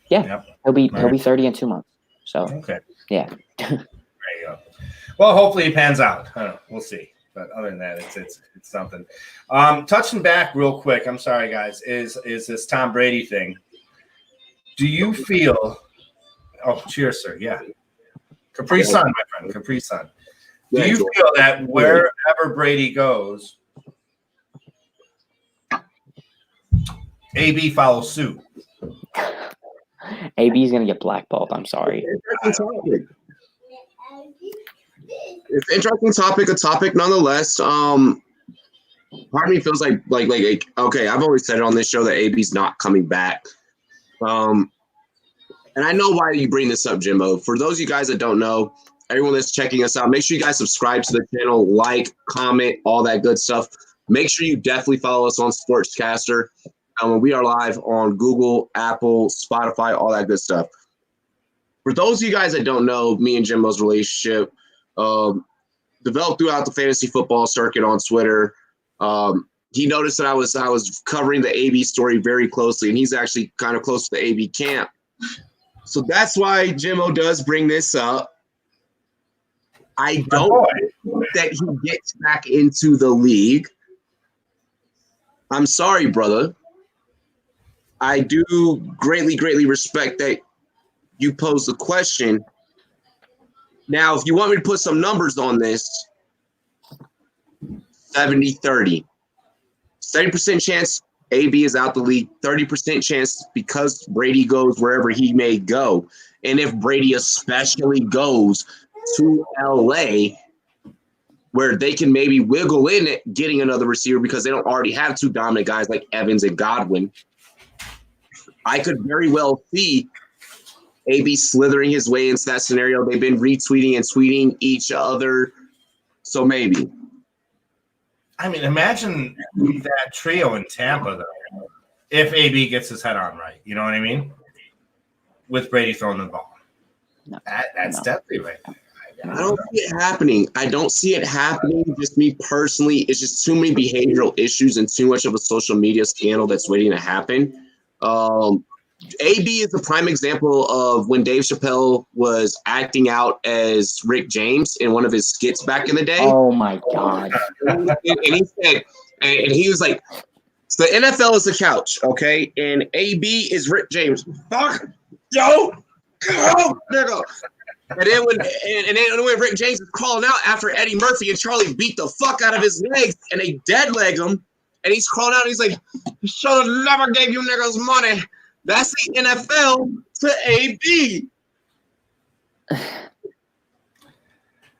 Yeah, he'll be 30 in 2 months. So okay, yeah. There you go. Well, hopefully he pans out. I don't know. We'll see. But other than that, it's something. Touching back real quick, I'm sorry, guys, is this Tom Brady thing. Do you feel – oh, cheers, sir. Yeah. Capri Sun, my friend, Capri Sun. Do you feel that wherever Brady goes, AB follows suit? AB is going to get blackballed. I'm sorry. It's an interesting topic, a topic nonetheless. Part of me feels like okay, I've always said it on this show that AB's not coming back. And I know why you bring this up, Jimbo. For those of you guys that don't know, everyone that's checking us out, make sure you guys subscribe to the channel, like, comment, all that good stuff. Make sure you definitely follow us on Sportscaster. We are live on Google, Apple, Spotify, all that good stuff. For those of you guys that don't know, me and Jimbo's relationship developed throughout the fantasy football circuit on Twitter. He noticed that I was covering the AB story very closely, and he's actually kind of close to the AB camp. So that's why Jimbo does bring this up. I don't think that he gets back into the league. I'm sorry, brother. I do greatly, greatly respect that you posed the question. Now, if you want me to put some numbers on this, 70-30. 70% chance AB is out the league, 30% chance because Brady goes wherever he may go. And if Brady especially goes to LA, where they can maybe wiggle in it, getting another receiver because they don't already have two dominant guys like Evans and Godwin, I could very well see AB slithering his way into that scenario. They've been retweeting and tweeting each other. So maybe. I mean, imagine that trio in Tampa, though, if AB gets his head on right. You know what I mean? With Brady throwing the ball. No, that's definitely right. I don't see it happening. I don't see it happening. Just me personally, it's just too many behavioral issues and too much of a social media scandal that's waiting to happen. AB is a prime example of when Dave Chappelle was acting out as Rick James in one of his skits back in the day. Oh my God. And he said, and he was like, so the NFL is the couch, okay? And AB is Rick James. Fuck, yo, go, nigga. And then when Rick James is crawling out after Eddie Murphy and Charlie beat the fuck out of his legs and they dead leg him, and he's crawling out and he's like, should have never gave you niggas money. That's the NFL to AB.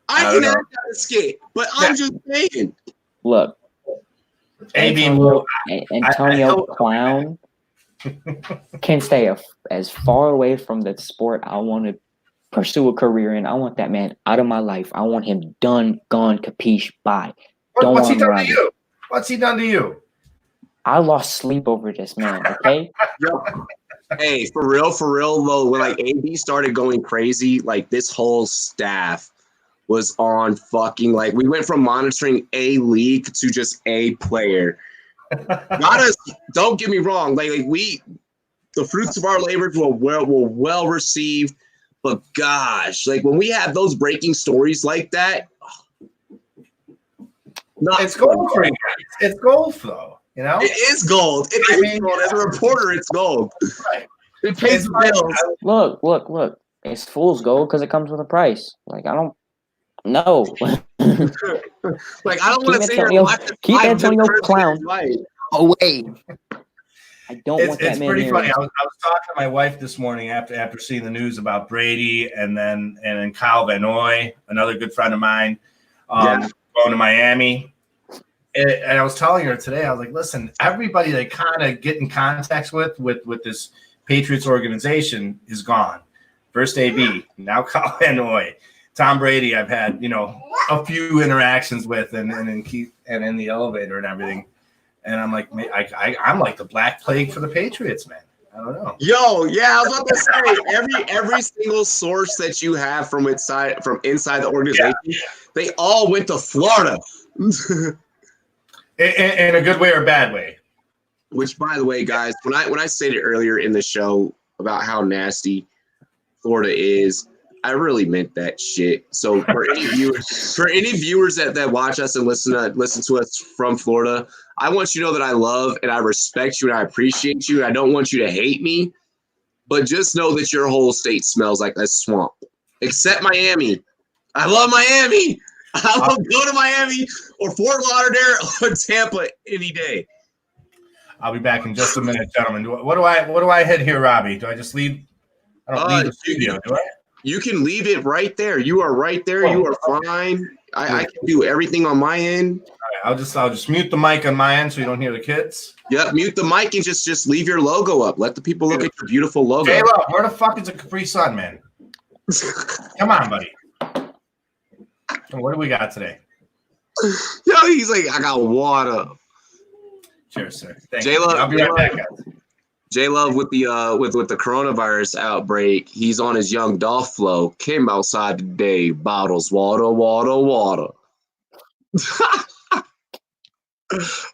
I can act out a skit, but I'm just saying. Look, AB Antonio Clown can stay as far away from the sport I want to pursue a career in. I want that man out of my life. I want him done, gone, capiche, bye. What's he done to you? What's he done to you? I lost sleep over this man, okay? Hey, for real, though, when like AB started going crazy, like this whole staff was on fucking, like, we went from monitoring a league to just a player. Don't get me wrong. Like the fruits of our labors were well received. But gosh, like when we have those breaking stories like that, it's gold for you guys. It's gold, though. You know, it is gold. It is gold. As a reporter, it's gold. Right. It pays the bills. Look. It's fool's gold because it comes with a price. Like I don't know. Like I don't want to say keep Antonio Clown away. I don't want that man. It's pretty funny. I was talking to my wife this morning after seeing the news about Brady and then Kyle Van Noy, another good friend of mine, going to Miami. And I was telling her today, I was like, listen, everybody that kind of get in contact with this Patriots organization is gone. First AB, now Kyle Van Noy. Tom Brady, I've had, a few interactions with and in the elevator and everything. And I'm like, I'm like the Black Plague for the Patriots, man. I don't know. Yo, yeah, I was about to say every single source that you have from inside the organization, they all went to Florida. In a good way or a bad way. Which, by the way, guys, when I stated earlier in the show about how nasty Florida is, I really meant that shit. So for any viewers that watch us and listen to us from Florida, I want you to know that I love and I respect you and I appreciate you. I don't want you to hate me, but just know that your whole state smells like a swamp, except Miami. I love Miami. I will go to Miami or Fort Lauderdale or Tampa any day. I'll be back in just a minute, gentlemen. What do I hit here, Robbie? Do I just leave? I don't leave the studio, do I? You can leave it right there. You are right there. You are fine. I can do everything on my end. All right, I'll just mute the mic on my end so you don't hear the kids. Yep, mute the mic and just leave your logo up. Let the people look at your beautiful logo. J-Lo, where the fuck is a Capri Sun, man? Come on, buddy. What do we got today? Yo, he's like, I got water. Cheers, sir. Thank J-Love, you. I'll be right back, guys. J-Love with the coronavirus outbreak, he's on his Young Dolph flow. Came outside today, bottles, water.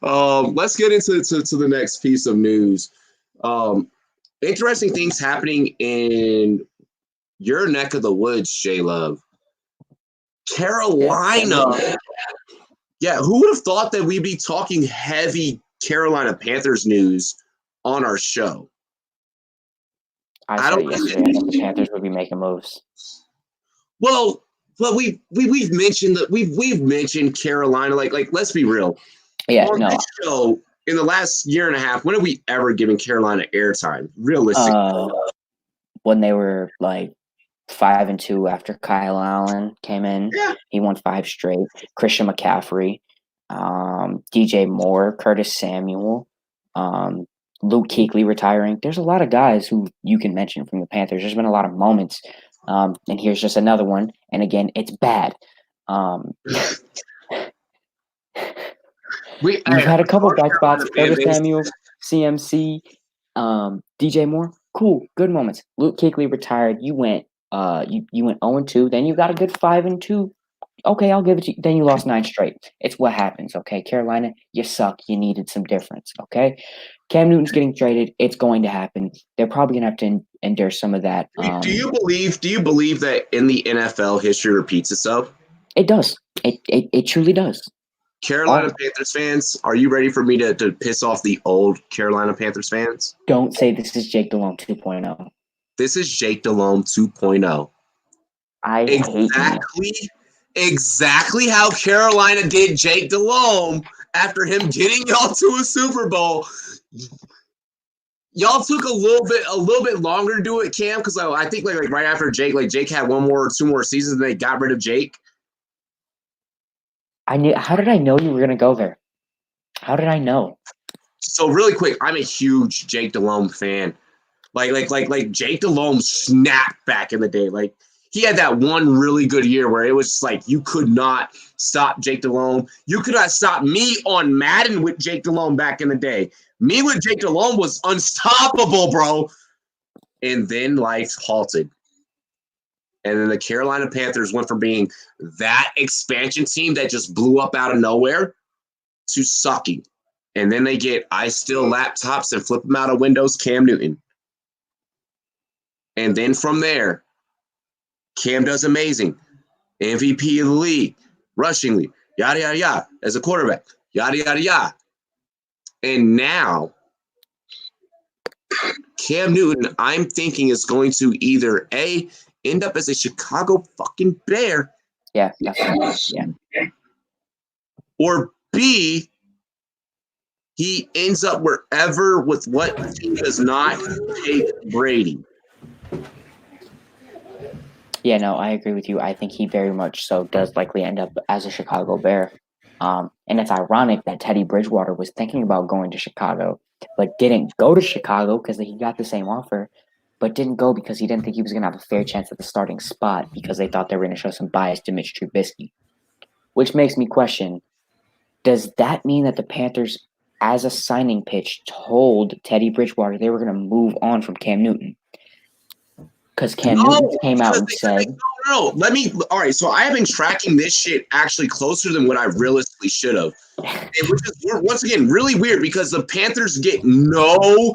Let's get into the next piece of news. Interesting things happening in your neck of the woods, J-Love. Carolina. Yeah, who would have thought that we'd be talking heavy Carolina Panthers news on our show? I don't think the Panthers would be making moves. Well, we've mentioned that we've mentioned Carolina. Like let's be real. Yeah, on this show in the last year and a half, when have we ever given Carolina airtime? Realistically, when they were like 5-2 after Kyle Allen came in, he won 5 straight. Christian McCaffrey, DJ Moore, Curtis Samuel, Luke Kuechly retiring. There's a lot of guys who you can mention from the Panthers. There's been a lot of moments, and here's just another one. And again, it's bad. We've had a couple bright spots. Curtis Samuel, CMC, DJ Moore. Cool, good moments. Luke Kuechly retired. You went 0-2. Then you got a good 5-2. Okay, I'll give it to you. Then you lost 9 straight. It's what happens, okay? Carolina, you suck. You needed some difference, okay? Cam Newton's getting traded. It's going to happen. They're probably going to have to endure some of that. Do you believe that in the NFL, history repeats itself? It does. It truly does. Carolina Panthers fans, are you ready for me to piss off the old Carolina Panthers fans? Don't say this is Jake Delhomme 2.0. This is Jake Delhomme 2.0. Exactly how Carolina did Jake Delhomme after him getting y'all to a Super Bowl. Y'all took a little bit longer to do it, Cam, because I think like right after Jake, like Jake had 1 more or 2 more seasons, and they got rid of Jake. How did I know you were gonna go there? How did I know? So really quick, I'm a huge Jake Delhomme fan. Like Jake Delhomme snapped back in the day. Like he had that one really good year where it was just like you could not stop Jake Delhomme. You could not stop me on Madden with Jake Delhomme back in the day. Me with Jake Delhomme was unstoppable, bro. And then life halted. And then the Carolina Panthers went from being that expansion team that just blew up out of nowhere to sucking. And then they get I steal laptops and flip them out of windows, Cam Newton. And then from there, Cam does amazing. MVP of the league, rushing league, yada, yada, yada, as a quarterback, yada, yada, yada. And now, Cam Newton, I'm thinking, is going to either A, end up as a Chicago fucking Bear. Yeah, definitely. Yeah. Or B, he ends up wherever with what team does not take Brady. Yeah, no, I agree with you. I think he very much so does likely end up as a Chicago Bear. And it's ironic that Teddy Bridgewater was thinking about going to Chicago, but didn't go to Chicago because he got the same offer, but didn't go because he didn't think he was going to have a fair chance at the starting spot because they thought they were going to show some bias to Mitch Trubisky. Which makes me question, does that mean that the Panthers, as a signing pitch, told Teddy Bridgewater they were going to move on from Cam Newton? Because Cam Newton came out and said... No, let me... All right, so I have been tracking this shit actually closer than what I realistically should have. Which is, once again, really weird because the Panthers get no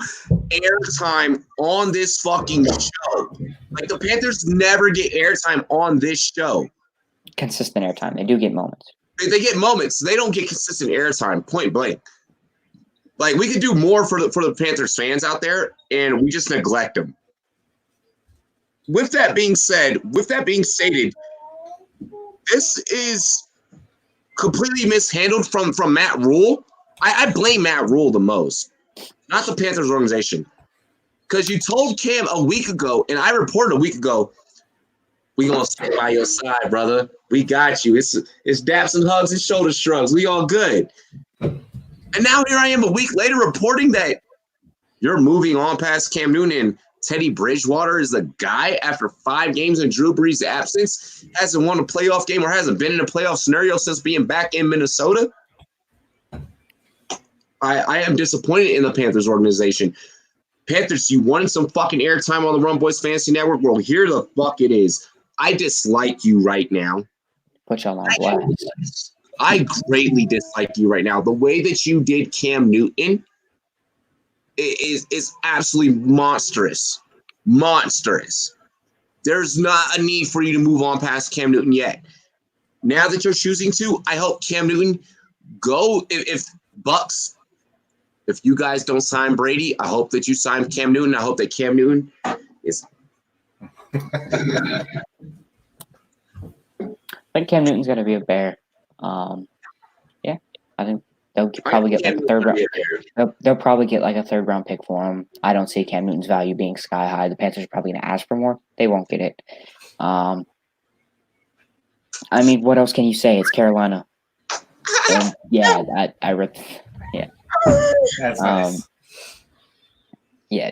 airtime on this fucking show. Like, the Panthers never get airtime on this show. Consistent airtime. They do get moments. They get moments. They don't get consistent airtime, point blank. Like, we could do more for the Panthers fans out there, and we just neglect them. With that being stated, this is completely mishandled from Matt Rule. I blame Matt Rule the most, not the Panthers organization. Because you told Cam a week ago, and I reported a week ago, we gonna stand by your side, brother. We got you. It's daps and hugs and shoulder shrugs. We all good. And now here I am a week later reporting that you're moving on past Cam Newton and Teddy Bridgewater is the guy after 5 games in Drew Brees' absence, hasn't won a playoff game or hasn't been in a playoff scenario since being back in Minnesota. I am disappointed in the Panthers organization. Panthers, you wanted some fucking airtime on the Rumboyz Fantasy Network? Well, here the fuck it is. I dislike you right now. Put y'all on blast. I greatly dislike you right now. The way that you did Cam Newton is absolutely monstrous. There's not a need for you to move on past Cam Newton yet. Now that you're choosing to, I hope Cam Newton go. If Bucks, if you guys don't sign Brady, I hope that you sign Cam Newton. I hope that Cam Newton is. I think Cam Newton's going to be a Bear. Yeah, I think they'll probably get like a third round. They'll probably get like a third round pick for him. I don't see Cam Newton's value being sky high. The Panthers are probably going to ask for more. They won't get it. I mean, what else can you say? It's Carolina. And yeah, yeah. That's nice. Yeah.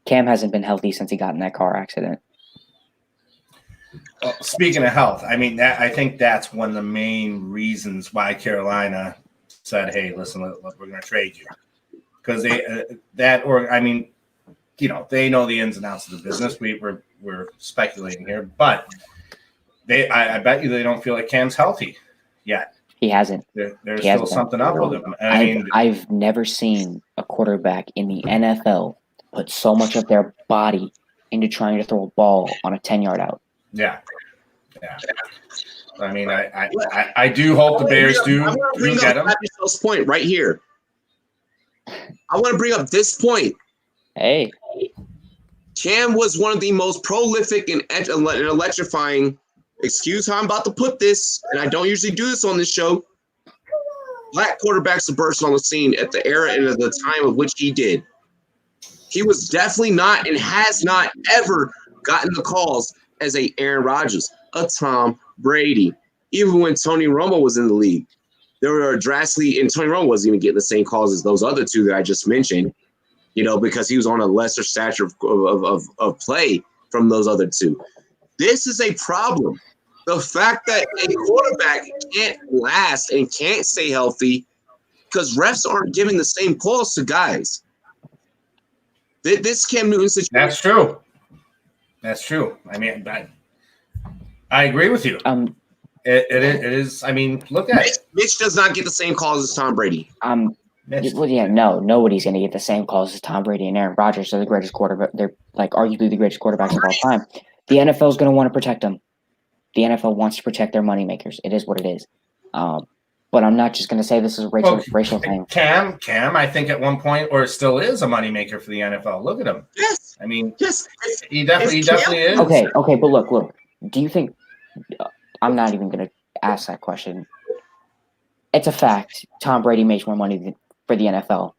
Cam hasn't been healthy since he got in that car accident. Well, speaking of health, I mean, I think that's one of the main reasons why Carolina said, "Hey, listen, we're going to trade you," because they know the ins and outs of the business. We're speculating here, but I bet you they don't feel like Cam's healthy yet. He hasn't. There's still something up with him. I've never seen a quarterback in the NFL put so much of their body into trying to throw a ball on a 10-yard out. Yeah. I mean, I do hope the Bears do get him. Point right here. I want to bring up this point. Hey, Cam was one of the most prolific and electrifying. Excuse how I'm about to put this, and I don't usually do this on this show. Black quarterbacks to burst on the scene at the era and at the time of which he did. He was definitely not and has not ever gotten the calls as a Aaron Rodgers, a Tom Brady. Even when Tony Romo was in the league, there were drastically, and Tony Romo wasn't even getting the same calls as those other two that I just mentioned, because he was on a lesser stature of play from those other two. This is a problem. The fact that a quarterback can't last and can't stay healthy because refs aren't giving the same calls to guys. This Cam Newton situation. That's true. I mean, I agree with you. It is. I mean, look at it. Mitch does not get the same calls as Tom Brady. Well, yeah, no, nobody's going to get the same calls as Tom Brady and Aaron Rodgers. They're the greatest quarterback. They're like arguably the greatest quarterbacks of all time. The NFL is going to want to protect them. The NFL wants to protect their moneymakers. It is what it is. But I'm not just going to say this is a racial thing. Cam, I think at one point, or still is a moneymaker for the NFL. Look at him. Yes. I mean, yes. He definitely is. Okay, but look. Do you think? I'm not even going to ask that question. It's a fact. Tom Brady makes more money for the NFL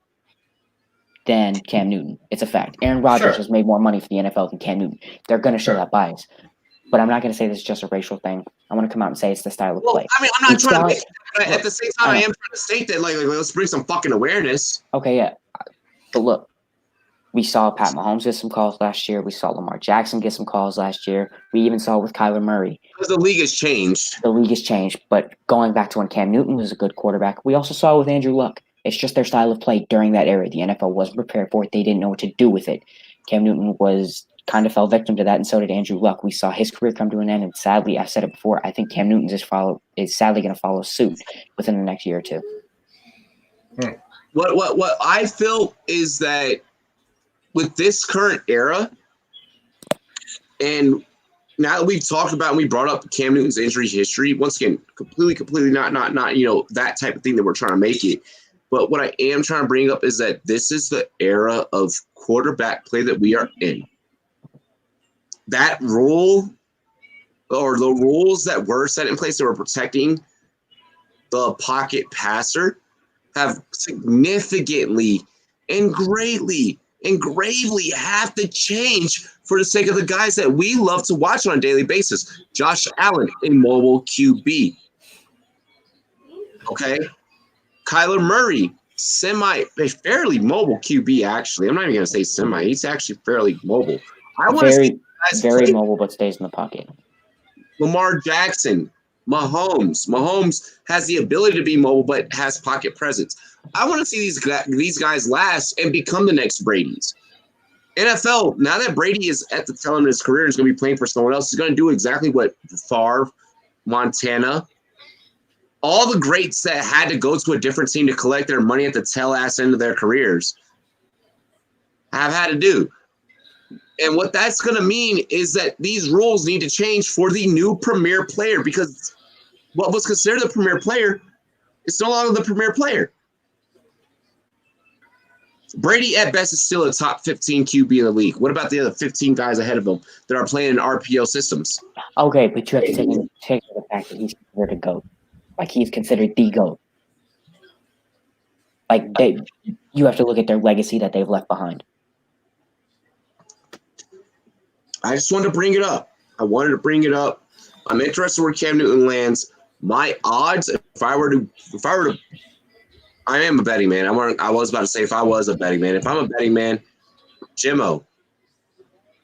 than Cam Newton. It's a fact. Aaron Rodgers has made more money for the NFL than Cam Newton. They're going to show that bias. But I'm not going to say this is just a racial thing. I want to come out and say it's the style of play. I mean, I'm not trying to make it, at the same time, I am trying to state that, like, let's bring some fucking awareness. Okay, yeah. But look, we saw Pat Mahomes get some calls last year. We saw Lamar Jackson get some calls last year. We even saw it with Kyler Murray. Because the league has changed. The league has changed. But going back to when Cam Newton was a good quarterback, we also saw it with Andrew Luck. It's just their style of play during that era. The NFL wasn't prepared for it. They didn't know what to do with it. Cam Newton kind of fell victim to that, and so did Andrew Luck. We saw his career come to an end, and sadly, I've said it before, I think Cam Newton is sadly going to follow suit within the next year or two. What I feel is that with this current era, and now that we've talked about and we brought up Cam Newton's injury history, once again, completely not that type of thing that we're trying to make it. But what I am trying to bring up is that this is the era of quarterback play that we are in. That rule, or the rules that were set in place that were protecting the pocket passer, have significantly and greatly and gravely have to change for the sake of the guys that we love to watch on a daily basis. Josh Allen, a mobile QB. Okay? Kyler Murray, fairly mobile QB, actually. I'm not even going to say semi. He's actually fairly mobile. I want to see very mobile, but stays in the pocket. Lamar Jackson, Mahomes. Mahomes has the ability to be mobile, but has pocket presence. I want to see these guys last and become the next Brady's. NFL, now that Brady is at the tail end of his career and is going to be playing for someone else, he's going to do exactly what Favre, Montana, all the greats that had to go to a different team to collect their money at the tail ass end of their careers have had to do. And what that's going to mean is that these rules need to change for the new premier player, because what was considered the premier player is no longer the premier player. Brady, at best, is still a top 15 QB in the league. What about the other 15 guys ahead of him that are playing in RPO systems? Okay, but you have to take the fact that he's considered a GOAT. Like, he's considered the GOAT. Like, you have to look at their legacy that they've left behind. I just wanted to bring it up. I'm interested where Cam Newton lands. My odds, if I were to, I am a betting man. I was about to say if I was a betting man. If I'm a betting man, Jimmo,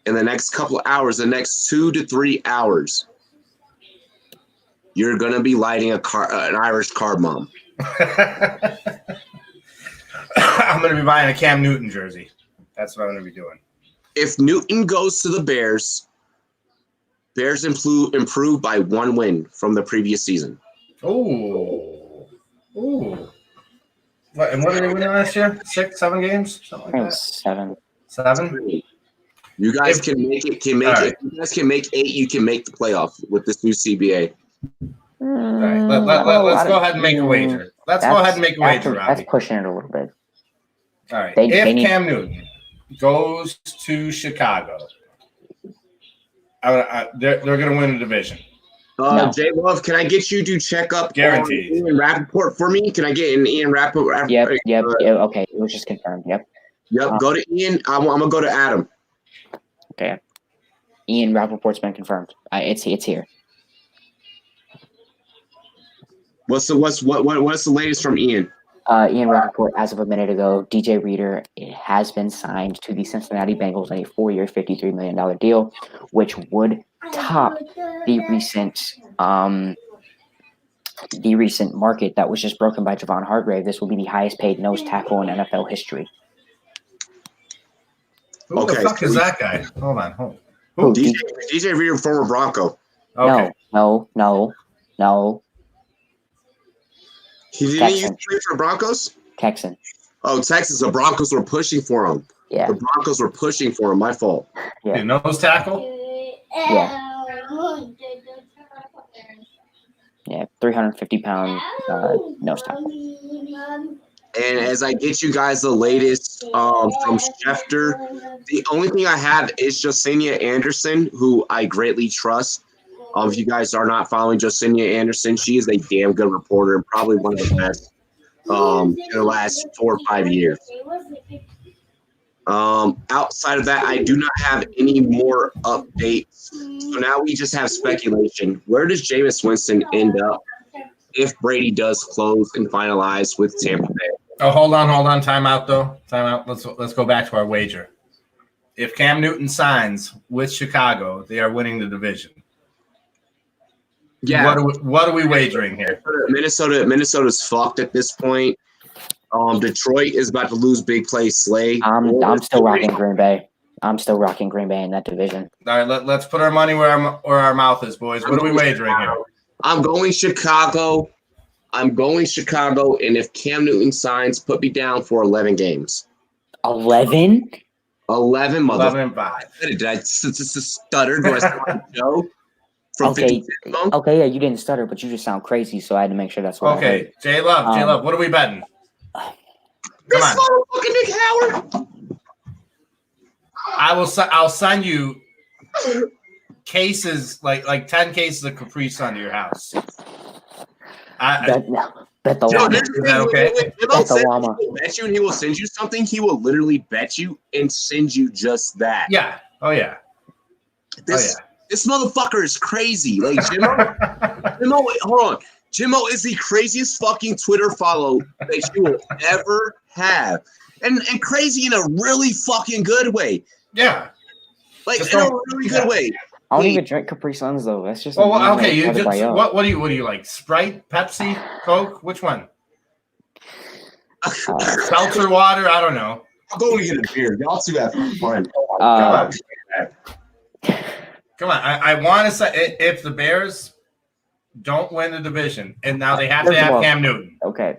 in the next couple of hours, the next 2 to 3 hours, you're going to be lighting an Irish car bomb. I'm going to be buying a Cam Newton jersey. That's what I'm going to be doing. If Newton goes to the Bears improve by 1 win from the previous season. Ooh. What did they win last year? 6, 7 games? Something like that. 7. 7? You guys can make it. If you guys can make 8, you can make the playoff with this new CBA. All right. Let's go ahead and make a wager. Robbie. That's pushing it a little bit. All right. If Cam Newton goes to Chicago, they're going to win the division. No. J Love, can I get you to check up Guaranteed. Ian Rappaport for me? Can I get an Ian Rappaport? Yep. Okay, it was just confirmed. Yep. Go to Ian. I'm gonna go to Adam. Okay. Ian Rappaport's been confirmed. It's here. What's the latest from Ian? Ian Rappaport, as of a minute ago, DJ Reader has been signed to the Cincinnati Bengals on a 4-year, $53 million deal, which would top the recent market that was just broken by Javon Hargrave. This will be the highest paid nose tackle in NFL history. Who the fuck is that guy? Hold on. Who? DJ Reader, former Bronco. Okay. No. He didn't use to play for Broncos? Texan. Oh, Texas. The Broncos were pushing for him. Yeah. The Broncos were pushing for him. My fault. Yeah. Your nose tackle? Yeah. Yeah, 350-pound nose tackle. And as I get you guys the latest from Schefter, the only thing I have is Josinia Anderson, who I greatly trust. If you guys are not following Josinia Anderson, she is a damn good reporter and probably one of the best in the last 4 or 5 years. Outside of that, I do not have any more updates. So now we just have speculation. Where does Jameis Winston end up if Brady does close and finalize with Tampa Bay? Oh, hold on. Time out, though. Time out. Let's go back to our wager. If Cam Newton signs with Chicago, they are winning the division. Yeah. What are we wagering here? Minnesota's fucked at this point. Detroit is about to lose big play Slay. I'm still rocking Green Bay. I'm still rocking Green Bay in that division. All right, let's put our money where our mouth is, boys. What are we wagering here? I'm going Chicago. And if Cam Newton signs, put me down for 11 games. 11? 11, mother. 11 and 5. Did I stutter? Do I sound like Joe? Okay, yeah, you didn't stutter, but you just sound crazy, so I had to make sure that's what I heard. J Love, what are we betting? This motherfucking Nick Howard. I'll send you cases like 10 cases of Capri Sun to your house. Bet the llama. Is that okay? Bet the llama. He will bet you and he will send you something. He will literally bet you and send you just that. Yeah. Oh yeah. This motherfucker is crazy. Like Jimmo, hold on. Jimmo is the craziest fucking Twitter follow that you will ever have. And crazy in a really fucking good way. Yeah. Like just in a really good way. I don't even drink Capri Suns though. That's just okay. You just what do you like? Sprite, Pepsi, Coke? Which one? Seltzer water? I don't know. I'm going to get a beer. Y'all two have fun. Come on. I want to say if the Bears don't win the division, and now they have to have Cam Newton. Okay.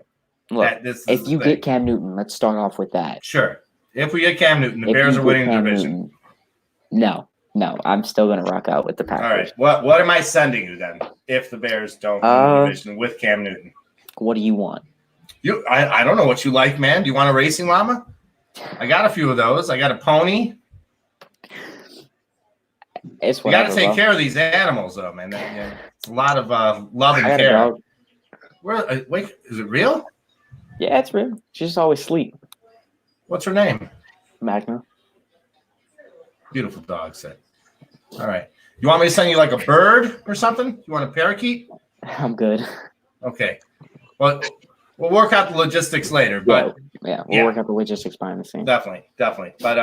Look, if you get Cam Newton, let's start off with that. Sure. If we get Cam Newton, the Bears are winning the division. No, I'm still going to rock out with the Packers. All right. What am I sending you then if the Bears don't win the division with Cam Newton? What do you want? I don't know what you like, man. Do you want a racing llama? I got a few of those. I got a pony. You got to take care of these animals, though, man. It's a lot of love and care. Wait, is it real? Yeah, it's real. She just always sleep. What's her name? Magna. Beautiful dog set. All right. You want me to send you like a bird or something? You want a parakeet? I'm good. Okay. Well, we'll work out the logistics later. But we'll work out the logistics behind the scenes. Definitely. But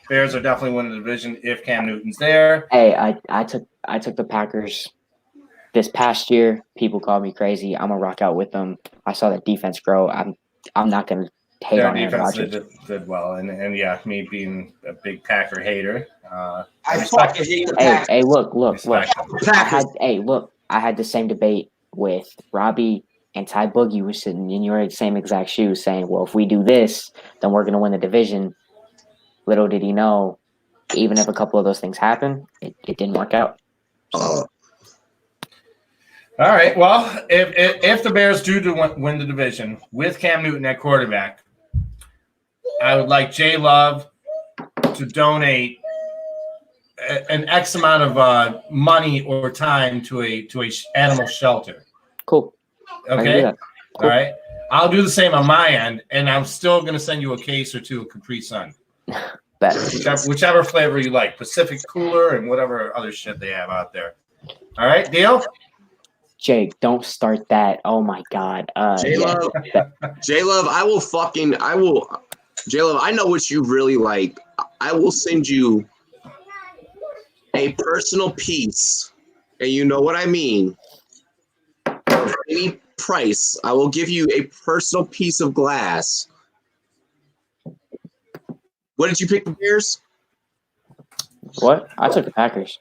Bears are definitely winning the division if Cam Newton's there. Hey, I took the Packers this past year. People called me crazy. I'm gonna rock out with them. I saw that defense grow. I'm not gonna hate on Aaron Rodgers. Did well, and me being a big Packer hater. I fucking hate the Packers. Hey, look. I had the same debate with Robbie and Ty Boogie was sitting in your same exact shoes saying, well, if we do this, then we're going to win the division. Little did he know, even if a couple of those things happen, it didn't work out. All right. Well, if the Bears do win the division with Cam Newton at quarterback, I would like J Love to donate an X amount of money or time to a animal shelter. Cool. Okay. Cool. All right. I'll do the same on my end, and I'm still going to send you a case or two of Capri Sun. Whichever flavor you like, Pacific Cooler and whatever other shit they have out there. All right, deal? Jake, don't start that. Oh my God. J-Love, J-Love, I know what you really like. I will send you a personal piece, and you know what I mean. For any price, I will give you a personal piece of glass. What did you pick, the Bears? What? I took the Packers.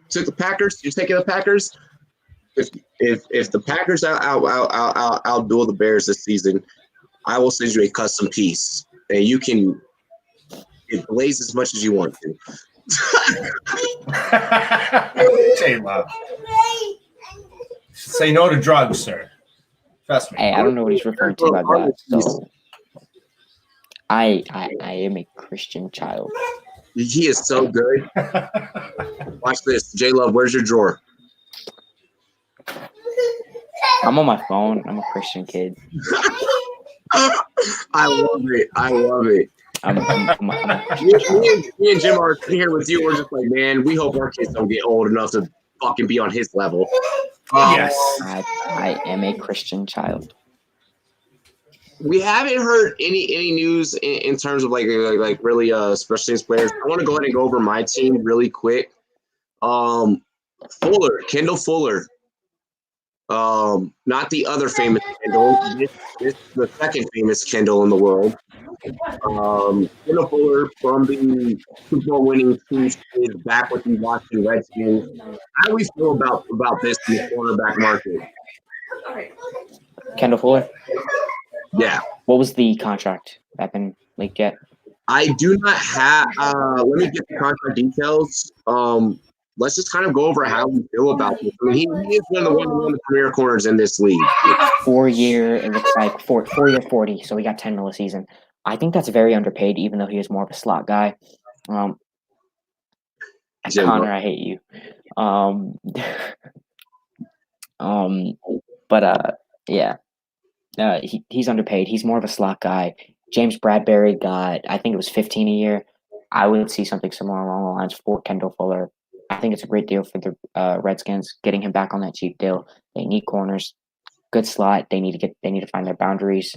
Took the Packers? You're taking the Packers? If the Packers outduel the Bears this season, I will send you a custom piece, and you can blaze as much as you want to. J-Love. Say no to drugs, sir. Trust me. Hey, I don't know what he's referring to by that. So, I am a Christian child. He is so good. Watch this, J Love. Where's your drawer? I'm on my phone. I'm a Christian kid. I love it. I love it. Me and Jim are here with you. We're just like, man, we hope our kids don't get old enough to fucking be on his level. Yes. I am a Christian child. We haven't heard any news in terms of like really special teams players. I want to go ahead and go over my team really quick. Fuller, Kendall Fuller. Not the other famous Kendall. This the second famous Kendall in the world. Kendall Fuller from the Super Bowl winning Chiefs is back with the Washington Redskins. How do we feel about this in the cornerback market? Kendall Fuller? Yeah. What was the contract that been leaked yet? I do not have let me get the contract details. Let's just kind of go over how we feel about this. I mean, he is one of the premier corners in this league. 4 year, it looks like 4 year 40, so we got 10 mil a season. I think that's very underpaid, even though he is more of a slot guy. Connor, I hate you. He's underpaid. He's more of a slot guy. James Bradbury got, I think it was 15 a year. I would see something similar along the lines for Kendall Fuller. I think it's a great deal for the Redskins, getting him back on that cheap deal. They need corners, good slot. They need to find their boundaries.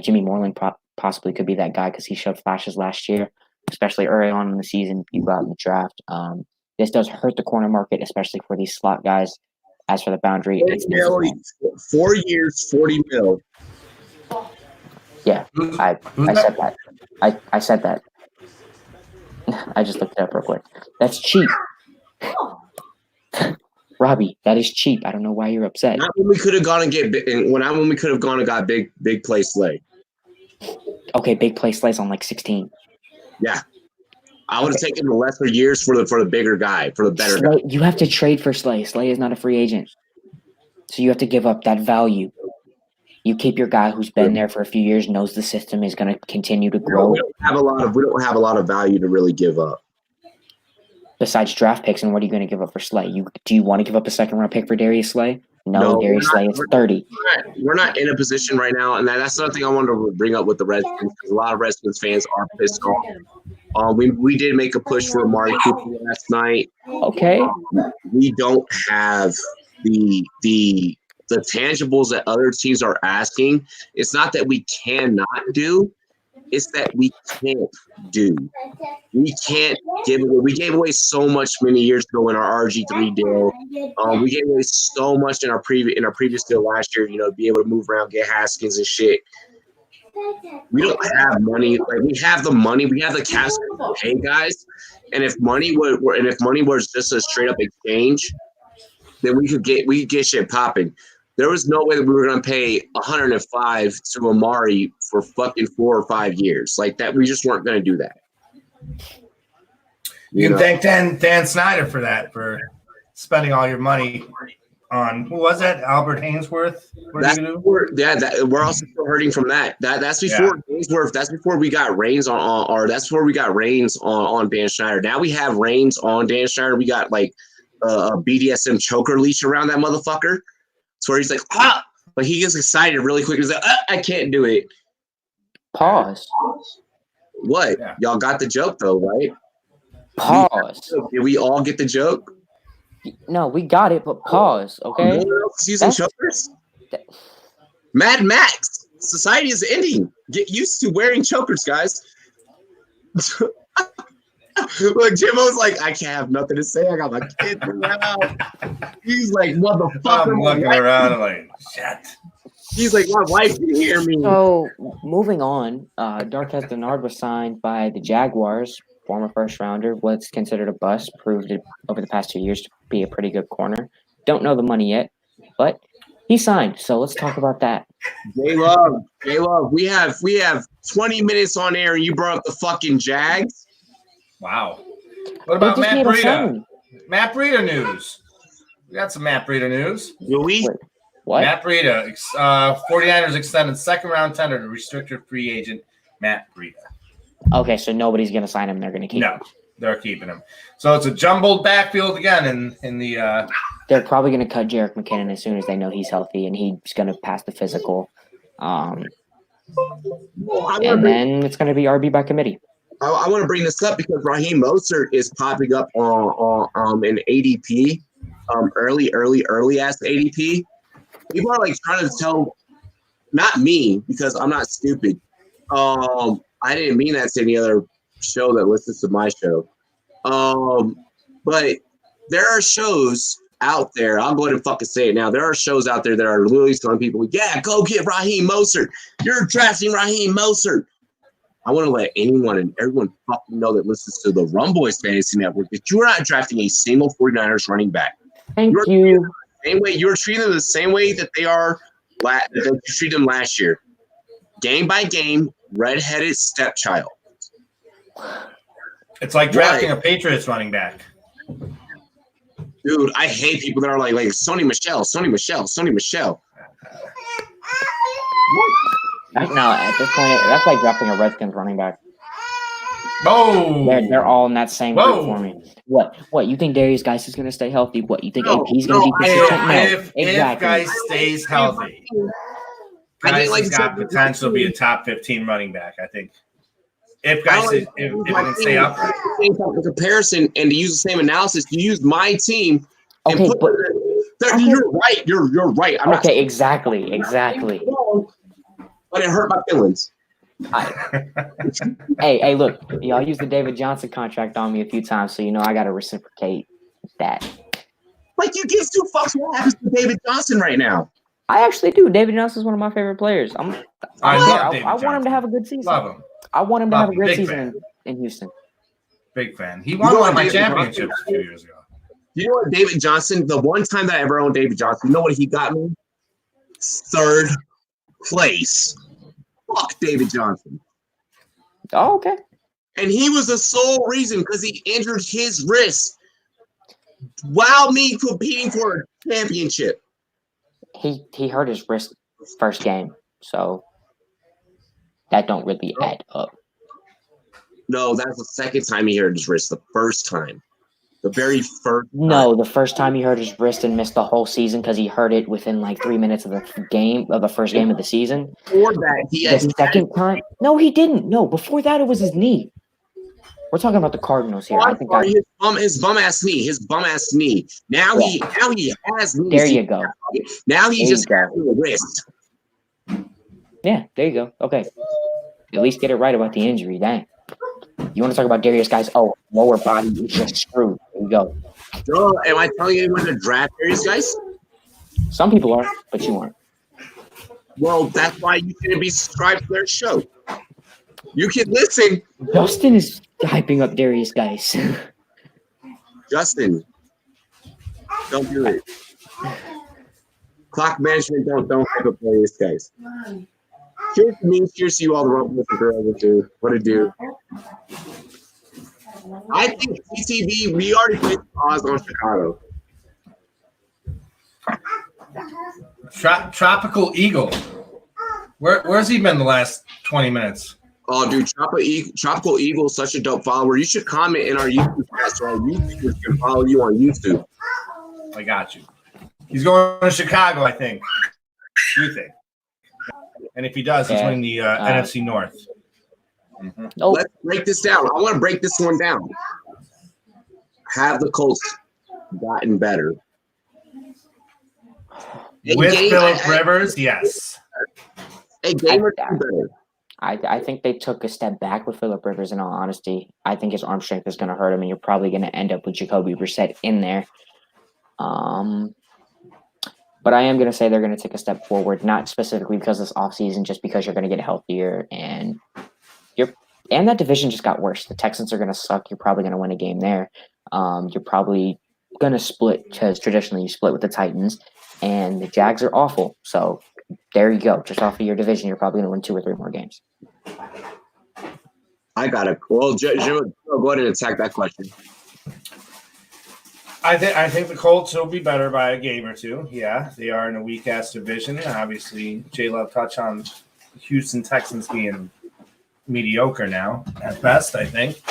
Jimmy Moreland possibly could be that guy because he showed flashes last year, especially early on in the season. You go out in the draft. This does hurt the corner market, especially for these slot guys. As for the boundary, it's 4 years, 40 mil. Yeah, I said that. I said that. I just looked it up real quick. That's cheap. Robbie, that is cheap. I don't know why you're upset. Not when we could have gone and when we could have gone and got big play Slay. Okay, big play Slay's on like 16. Yeah. I would have taken the lesser years for the bigger guy, for the better guy. You have to trade for Slay. Slay is not a free agent. So you have to give up that value. You keep your guy who's been there for a few years, knows the system is going to continue to grow. We don't have a lot of value to really give up. Besides draft picks, and what are you going to give up for Slay? Do you want to give up a second round pick for Darius Slay? No, Darius Slay is 30. We're not in a position right now, and that's another thing I wanted to bring up with the Redskins, because a lot of Redskins fans are pissed off. We did make a push for Amari Cooper last night. Okay. We don't have the tangibles that other teams are asking. It's not that we cannot do, it's that we can't do. We can't give away. We gave away so much many years ago in our RG3 deal. We gave away so much in our previous deal last year, to be able to move around, get Haskins and shit. We don't have money. Like, we have the money, we have the cash to pay guys. And if money was just a straight up exchange, then we could get shit popping. There was no way that we were going to pay 105 to Amari for fucking 4 or 5 years. Like that, we just weren't going to do that. You can thank Dan Snyder for that, for spending all your money on, who was that? Albert Hainsworth? We're also still hurting from that. That's before Hainsworth. That's before we got Reigns that's before we got Reigns on Dan Snyder. Now we have Reigns on Dan Snyder. We got like a BDSM choker leash around that motherfucker. So he's like, but he gets excited really quick. He's like, I can't do it. Pause. What? Yeah. Y'all got the joke though, right? Pause. Did we all get the joke? No, we got it, but pause, okay? No one else is using chokers? Mad Max. Society is ending. Get used to wearing chokers, guys. Look, Jim was like, I can't have nothing to say. I got my kids around. He's like, motherfucker. I'm looking around like, shit. He's like, my wife can hear me. So, moving on, Darqueze Dennard was signed by the Jaguars, former first rounder, was considered a bust, proved it over the past 2 years to be a pretty good corner. Don't know the money yet, but he signed. So let's talk about that. J-Love, we have 20 minutes on air and you brought up the fucking Jags. Wow. What about They just Matt need a Breida? sign. Matt Breida news. We got some Matt Breida news. Do we? Wait, what? Matt Breida, 49ers extended second-round tender to restricted free agent Matt Breida. Okay, so nobody's going to sign him. They're going to keep him. No, they're keeping him. So it's a jumbled backfield again in the They're probably going to cut Jerick McKinnon as soon as they know he's healthy and he's going to pass the physical. And then it's going to be RB by committee. I want to bring this up because Raheem Mostert is popping up on an ADP, early ass ADP. People are like trying to tell, not me because I'm not stupid. I didn't mean that to any other show that listens to my show. But there are shows out there. I'm going to fucking say it now. There are shows out there that are literally telling people, "Yeah, go get Raheem Mostert. You're drafting Raheem Mostert." I want to let anyone and everyone fucking know that listens to the Rumboyz Fantasy Network that you are not drafting a single 49ers running back. Thank you. You're treating them the same way that they are that you treated them last year. Game by game, redheaded stepchild. it's like drafting a Patriots running back. Dude, I hate people that are like Sony Michelle. No, at this point, that's like drafting a Redskins running back. Oh, They're all in that same group for me. What? You think Darius Geis is going to stay healthy? What? You think AP's going to be consistent? If Geis stays healthy, Geis has got potential to be a top 15 running back, I think. If Geis if he can stay up. In comparison and to use the same analysis, you use my team. Okay, but you're right. You're right. I'm okay, exactly. But it hurt my feelings. Hey, look, y'all used the David Johnson contract on me a few times, so I got to reciprocate that. Like, you give two fucks what happens to David Johnson right now. I actually do. David Johnson is one of my favorite players. I want him to have a good season. Love him. I want him to have a great season in Houston. Big fan. He won one of my championships a few years ago. You know what, David Johnson, the one time that I ever owned David Johnson, you know what he got me? Third place. Fuck David Johnson. Oh, okay. And he was the sole reason because he injured his wrist while me competing for a championship. He hurt his wrist first game, so that don't really add up. No, that's the second time he hurt his wrist. The first time. The very first time. No, the first time he hurt his wrist and missed the whole season because he hurt it within like 3 minutes of the first game of the season. Before that, the second time? No, he didn't. No, before that, it was his knee. We're talking about the Cardinals here. I think his bum ass knee. Now he has knees. There you go. Now he just got the wrist. Yeah, there you go. Okay. At least get it right about the injury. Dang. You want to talk about Darius Geis? Oh, lower body is just screwed. There you go. Am I telling anyone to draft Darius Geis? Some people are, but you aren't. Well, that's why you shouldn't be subscribed to their show. You can listen. Justin is hyping up Darius Geis. Justin, don't do it. Clock management, don't hype up Darius Geis. Cheers to me, cheers to you all the Rumboyz girls that do what to do. I think TTV, we already played Oz on Chicago. Tropical Eagle. Where's he been the last 20 minutes? Oh, dude, Tropical Eagle is such a dope follower. You should comment in our YouTube chat so our YouTubers can follow you on YouTube. I got you. He's going to Chicago, I think. You think? And if he does, he's winning the NFC North. Mm-hmm. Nope. Let's break this down. I want to break this one down. Have the Colts gotten better? With Phillip Rivers, yes. A game or two better. I think they took a step back with Phillip Rivers, in all honesty. I think his arm strength is going to hurt him, and you're probably going to end up with Jacoby Brissett in there. But I am going to say they're going to take a step forward, not specifically because this offseason, just because you're going to get healthier, and that division just got worse. The Texans are going to suck. You're probably going to win a game there. You're probably going to split because traditionally you split with the Titans, and the Jags are awful. So there you go. Just off of your division, you're probably going to win 2 or 3 more games. I got it. Well, Joe, go ahead and attack that question. I think the Colts will be better by a game or 2. Yeah, they are in a weak ass division. Obviously, J Love touched on Houston Texans being mediocre now at best. I think.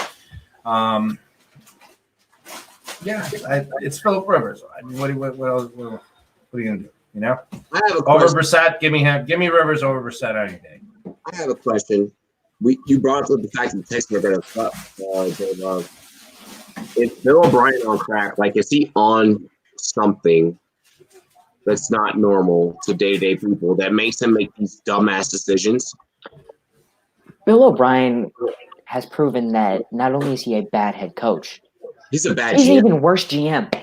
It's Phillip Rivers. I mean, what are you gonna do? You know, I have a over question. Brissett. Give me Rivers over Brissett any day. I have a question. You brought up the fact that the Texans are going to cut J Love. Is Bill O'Brien on crack? Like, is he on something that's not normal to day-to-day people that makes him make these dumbass decisions? Bill O'Brien has proven that not only is he a bad head coach, He's a bad he's an GM. even worse GM.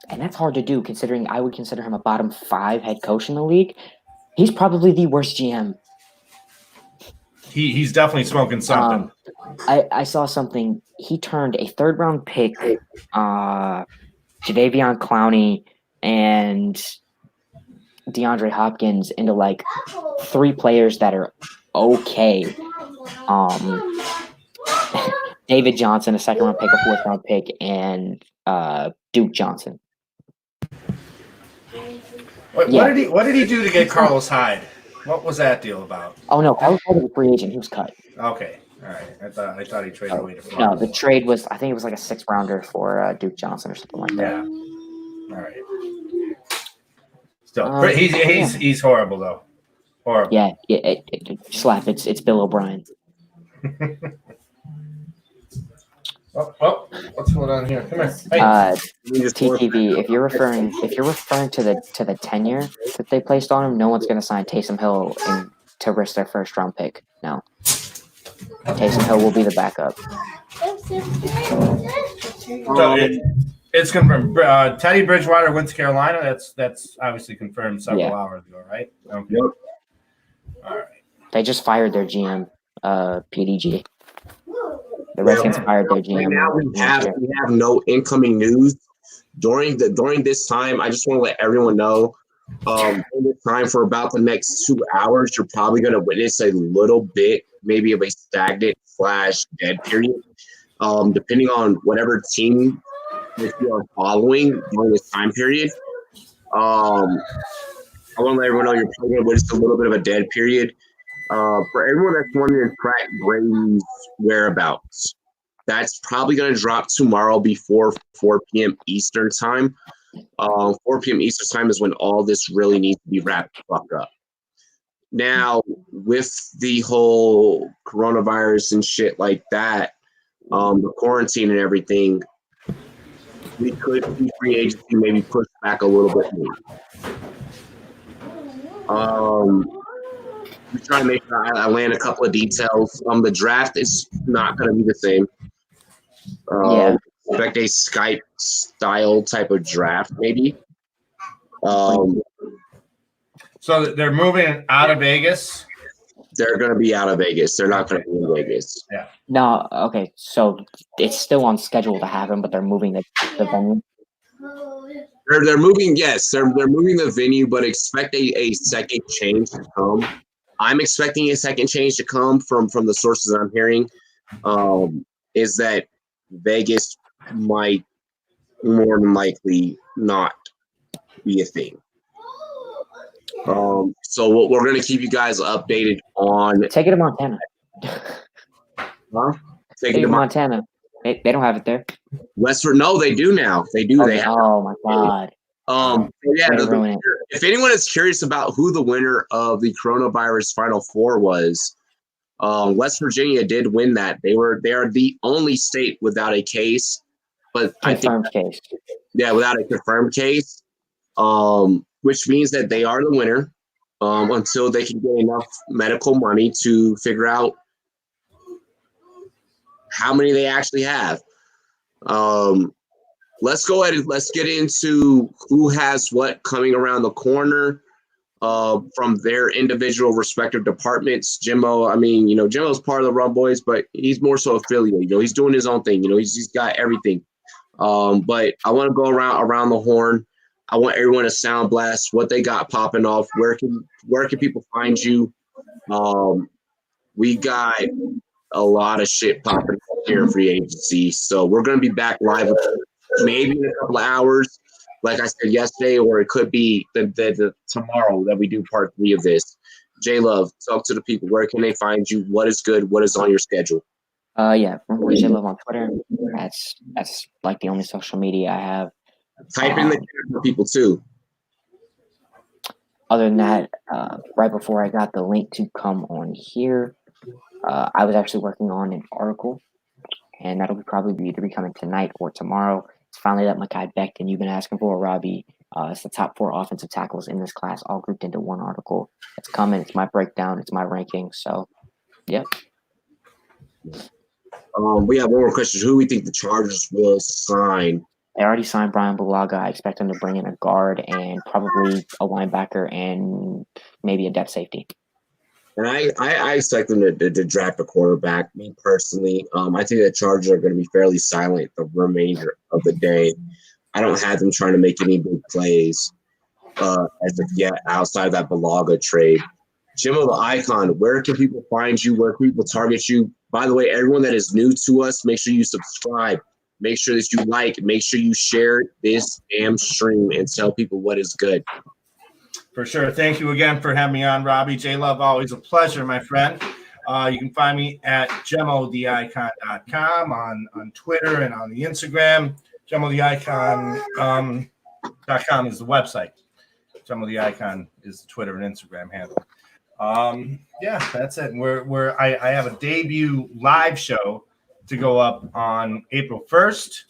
And that's hard to do considering I would consider him a bottom 5 head coach in the league. He's probably the worst GM. He's definitely smoking something. I saw something. He turned a 3rd-round pick, Jadeveon Clowney and DeAndre Hopkins into like 3 players that are okay. David Johnson, a 2nd-round pick, a 4th-round pick, and Duke Johnson. What did he do to get Carlos Hyde? What was that deal about? Oh no, Carlos Hyde was a free agent. He was cut. Okay, all right. I thought he traded away to. No, the trade was. I think it was like a 6th-rounder for Duke Johnson or something like that. Yeah. All right. Still, he's horrible though. Horrible. Yeah. Slap. It's Bill O'Brien. Oh, what's going on here? Come here. Hey. TTV. If you're referring to the tenure that they placed on him, no one's going to sign Taysom Hill to risk their 1st-round pick. No. Taysom Hill will be the backup. So it's confirmed. Teddy Bridgewater went to Carolina. That's obviously confirmed several hours ago, right? Okay. Yep. All right. They just fired their GM, PDG. The Redskins fired their GM. Right now we have no incoming news during this time. I just want to let everyone know. During this time for about the next 2 hours, you're probably going to witness a little bit, maybe of a stagnant / dead period, depending on whatever team that you are following during this time period. I want to let everyone know you're probably going to witness a little bit of a dead period. For everyone that's wondering to track Brady's whereabouts, that's probably going to drop tomorrow before 4 p.m. Eastern time. 4 p.m. Eastern time is when all this really needs to be wrapped up. Now, with the whole coronavirus and shit like that, the quarantine and everything, we could see free agency maybe push back a little bit more. We try to make sure I land a couple of details. The draft is not going to be the same. Expect a Skype style type of draft, maybe. So they're moving out of Vegas. They're going to be out of Vegas. They're not going to be in Vegas. Yeah. No. Okay. So it's still on schedule to happen, but they're moving the venue. They're moving. Yes, they're moving the venue, but expect a second change to come. I'm expecting a second change to come from the sources that I'm hearing. Is that Vegas might more than likely not be a thing. So we're going to keep you guys updated on. Take it to Montana. Huh? Take it to Montana. They don't have it there. Westford, no, they do now. They do. Oh my God. If anyone is curious about who the winner of the coronavirus Final Four was, West Virginia did win that. They are the only state without a case, but case. Yeah, without a confirmed case, which means that they are the winner until they can get enough medical money to figure out how many they actually have. Let's go ahead and let's get into who has what coming around the corner from their individual respective departments. Jimbo, Jimbo's part of the Rumboyz, but he's more so affiliated. He's doing his own thing. He's got everything. But I want to go around the horn. I want everyone to sound blast what they got popping off. Where can people find you? We got a lot of shit popping up here in free agency, so we're gonna be back live maybe in a couple of hours, like I said yesterday, or it could be the tomorrow that we do part 3 of this. J Love, talk to the people. Where can they find you? What is good? What is on your schedule? Yeah, Rumboyz Love on Twitter. That's like the only social media I have. Type in the chat for people too. Other than that, right before I got the link to come on here, I was actually working on an article, and that'll probably be either coming tonight or tomorrow. It's finally that Mekhi Becton you've been asking for, Robbie. It's the top 4 offensive tackles in this class, all grouped into one article. It's coming. It's my breakdown. It's my ranking. So, yep. We have one more question. Who do we think the Chargers will sign? They already signed Brian Bulaga. I expect them to bring in a guard and probably a linebacker and maybe a depth safety. And I expect them to draft a quarterback. Me personally, I think the Chargers are going to be fairly silent the remainder of the day. I don't have them trying to make any big plays as of yet outside of that Bulaga trade. Jimmo the Icon, where can people find you? Where can people target you? By the way, everyone that is new to us, make sure you subscribe. Make sure that you like. Make sure you share this damn stream and tell people what is good. For sure. Thank you again for having me on, Robbie. J Love, always a pleasure, my friend. You can find me at GemmoTheIcon.com on Twitter and on the Instagram. GemmoTheIcon.com is the website. GemmoTheIcon is the Twitter and Instagram handle. Yeah, that's it. I have a debut live show to go up on April 1st.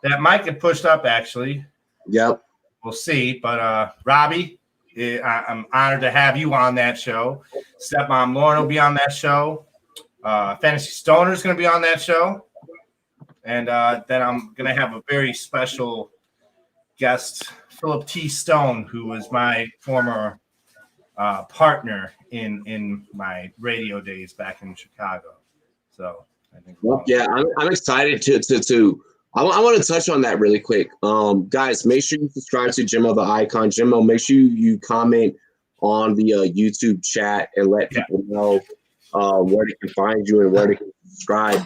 That might get pushed up, actually. Yep. We'll see. But Robbie, I'm honored to have you on that show. Stepmom Lauren will be on that show. Fantasy Stoner is going to be on that show. And then I'm going to have a very special guest, Philip T. Stone, who was my former partner in my radio days back in Chicago. So I think. Well, yeah, I'm excited to. I want to touch on that really quick. Guys, make sure you subscribe to Jimmo the Icon. Jimmo, make sure you comment on the YouTube chat and let people know where they can find you and where they can subscribe.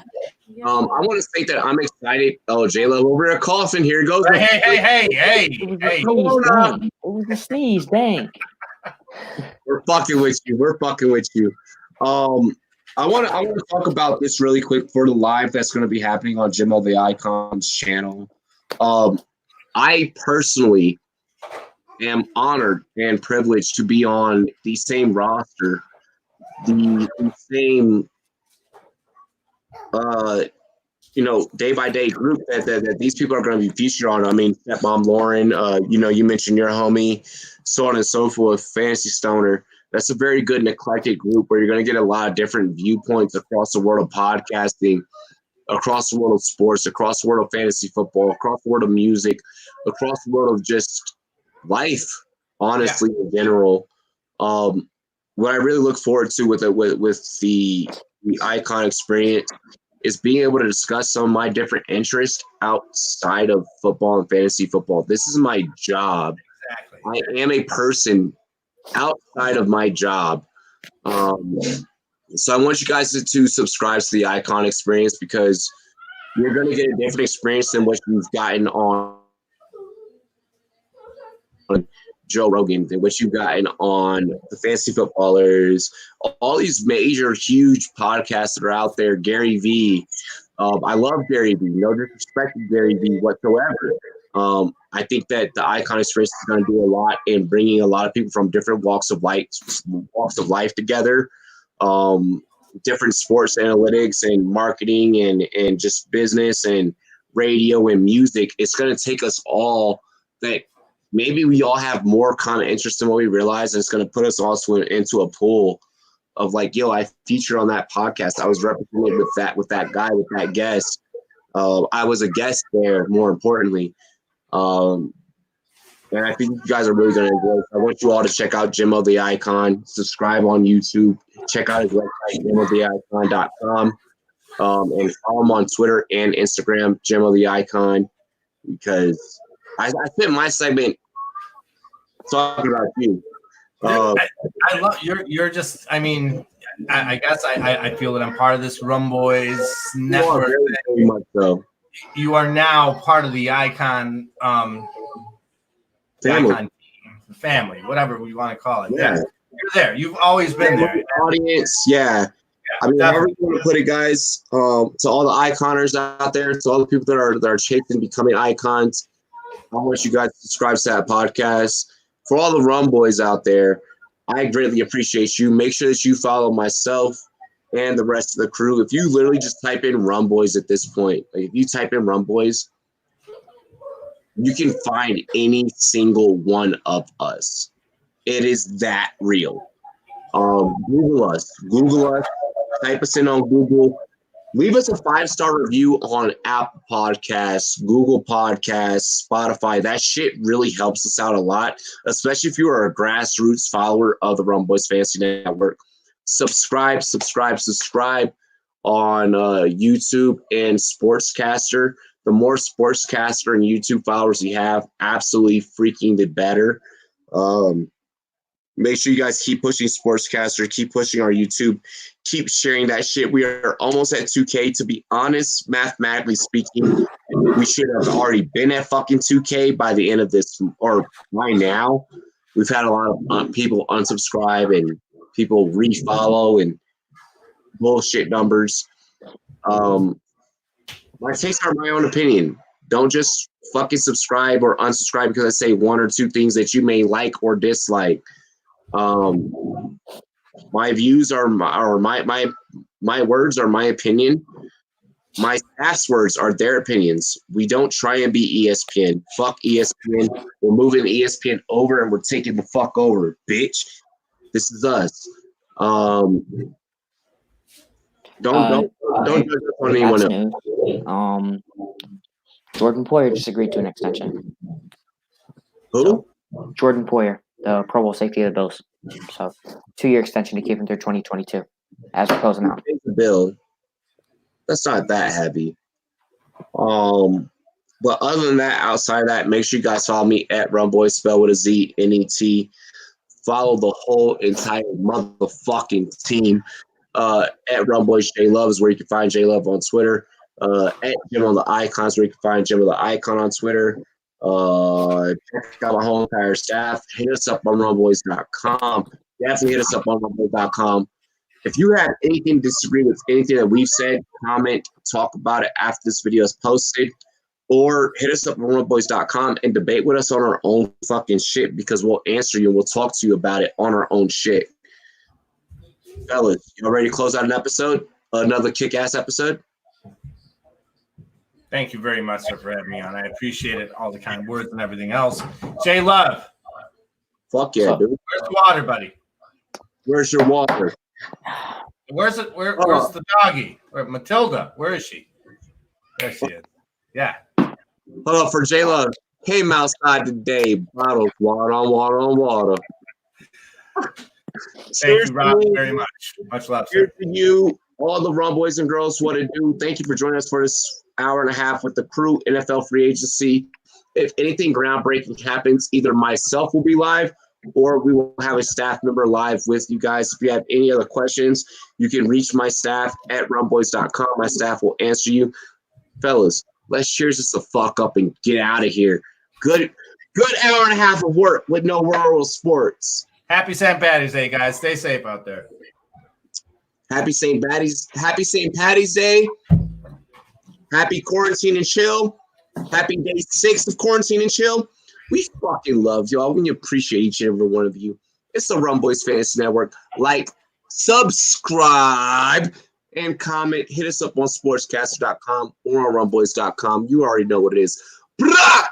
I want to say that I'm excited. Oh, J-Lo over there coughing. Here it goes. Hey. It was a sneeze, dang. We're fucking with you. I want to talk about this really quick for the live that's going to be happening on Jimmo the Icon's channel. I personally am honored and privileged to be on the same roster, the same day by day group that these people are going to be featured on. I mean, Stepmom Lauren, you mentioned your homie, so on and so forth, Fantasy Stoner. That's a very good and eclectic group where you're going to get a lot of different viewpoints across the world of podcasting, across the world of sports, across the world of fantasy football, across the world of music, across the world of just life, honestly, in general. What I really look forward to with the Icon experience is being able to discuss some of my different interests outside of football and fantasy football. This is my job. Exactly. I am a person outside of my job. So I want you guys to subscribe to the Icon experience because you're going to get a different experience than what you've gotten on Joe Rogan, than what you've gotten on the Fantasy Footballers, all these major, huge podcasts that are out there. Gary Vee. I love Gary Vee. No disrespect to Gary Vee whatsoever. I think that the Icon experience is going to do a lot in bringing a lot of people from different walks of life together, different sports analytics and marketing and just business and radio and music. It's going to take us all that maybe we all have more common interests than what we realize, and it's going to put us also into a pool of like, yo, I featured on that podcast. I was represented with that guy, with that guest. I was a guest there, more importantly. And I think you guys are really going to enjoy it. I want you all to check out Jimmo the Icon, subscribe on YouTube, check out his website, JimmoTheIcon.com, and follow him on Twitter and Instagram, Jimmo the Icon, because I spent my segment talking about you. I love you're just. I mean, I guess I feel that I'm part of this Rumboyz Network. Very much so. You are now part of the Icon family, whatever we want to call it. Yeah. You're there. You've always been there. Audience, yeah. I mean, however you want to put it, guys. To all the iconers out there, to all the people that are chasing becoming icons, I want you guys to subscribe to that podcast. For all the Rumboys out there, I greatly appreciate you. Make sure that you follow myself and the rest of the crew. If you literally just type in Rumboys at this point, like if you type in Rumboys, you can find any single one of us. It is that real. Google us, type us in on Google. Leave us a 5-star review on Apple Podcasts, Google Podcasts, Spotify. That shit really helps us out a lot, especially if you are a grassroots follower of the Rumboyz Fantasy Network. Subscribe on YouTube and Sportscaster. The more Sportscaster and YouTube followers you have, absolutely freaking the better. Make sure you guys keep pushing Sportscaster, keep pushing our YouTube, keep sharing that shit. We are almost at 2K. To be honest, mathematically speaking, we should have already been at fucking 2K by the end of this, or by now. We've had a lot of people unsubscribe and people refollow and bullshit numbers. My takes are my own opinion. Don't just fucking subscribe or unsubscribe because I say one or two things that you may like or dislike. My views are my words are my opinion. My staff's words are their opinions. We don't try and be ESPN. Fuck ESPN. We're moving ESPN over and we're taking the fuck over, bitch. This is us. Don't judge us on anyone else. Jordan Poyer just agreed to an extension. Who? So, Jordan Poyer, the Pro Bowl safety of the Bills. So 2-year extension to keep him through 2022 as we're closing out. The bill. That's not that heavy. But other than that, outside of that, make sure you guys follow me at Rumboyz, spelled with a Z, N-E-T. Follow the whole entire motherfucking team. At Rumboyz J Love is where you can find J Love on Twitter. At Jim on the Icons, where you can find Jim on the Icon on Twitter. Check out my whole entire staff. Hit us up on rumboyz.com. Definitely hit us up on rumboyz.com. If you have anything to disagree with anything that we've said, comment, talk about it after this video is posted, or hit us up on rumboyz.com and debate with us on our own fucking shit, because we'll answer you and we'll talk to you about it on our own shit. Fellas, y'all ready to close out an episode? Another kick-ass episode? Thank you very much, sir, for having me on. I appreciate it, all the kind words and everything else. J Love. Fuck yeah, dude. Where's the water, buddy? Where's your water? Where's the doggy? Where Matilda? Where is she? There she is. Yeah. Hold on for J Love. Came outside today. Bottles, water on water on water. Thank you, Rob, very much. Much love, sir. Here's to you, all the Rumboyz and girls. What to do? Thank you for joining us for this hour and a half with the crew. NFL free agency. If anything groundbreaking happens, either myself will be live or we will have a staff member live with you guys. If you have any other questions, you can reach my staff at rumboyz.com. My staff will answer you. Fellas, let's cheers this the fuck up and get out of here. Good hour and a half of work with no rural sports. Happy St. Patty's Day, guys. Stay safe out there. Happy St. Patty's Day. Happy quarantine and chill. Happy day 6 of quarantine and chill. We fucking love y'all. We appreciate each and every one of you. It's the Rumboyz Fantasy Network. Like, subscribe, and comment. Hit us up on sportscaster.com or on rumboyz.com. You already know what it is. Blah!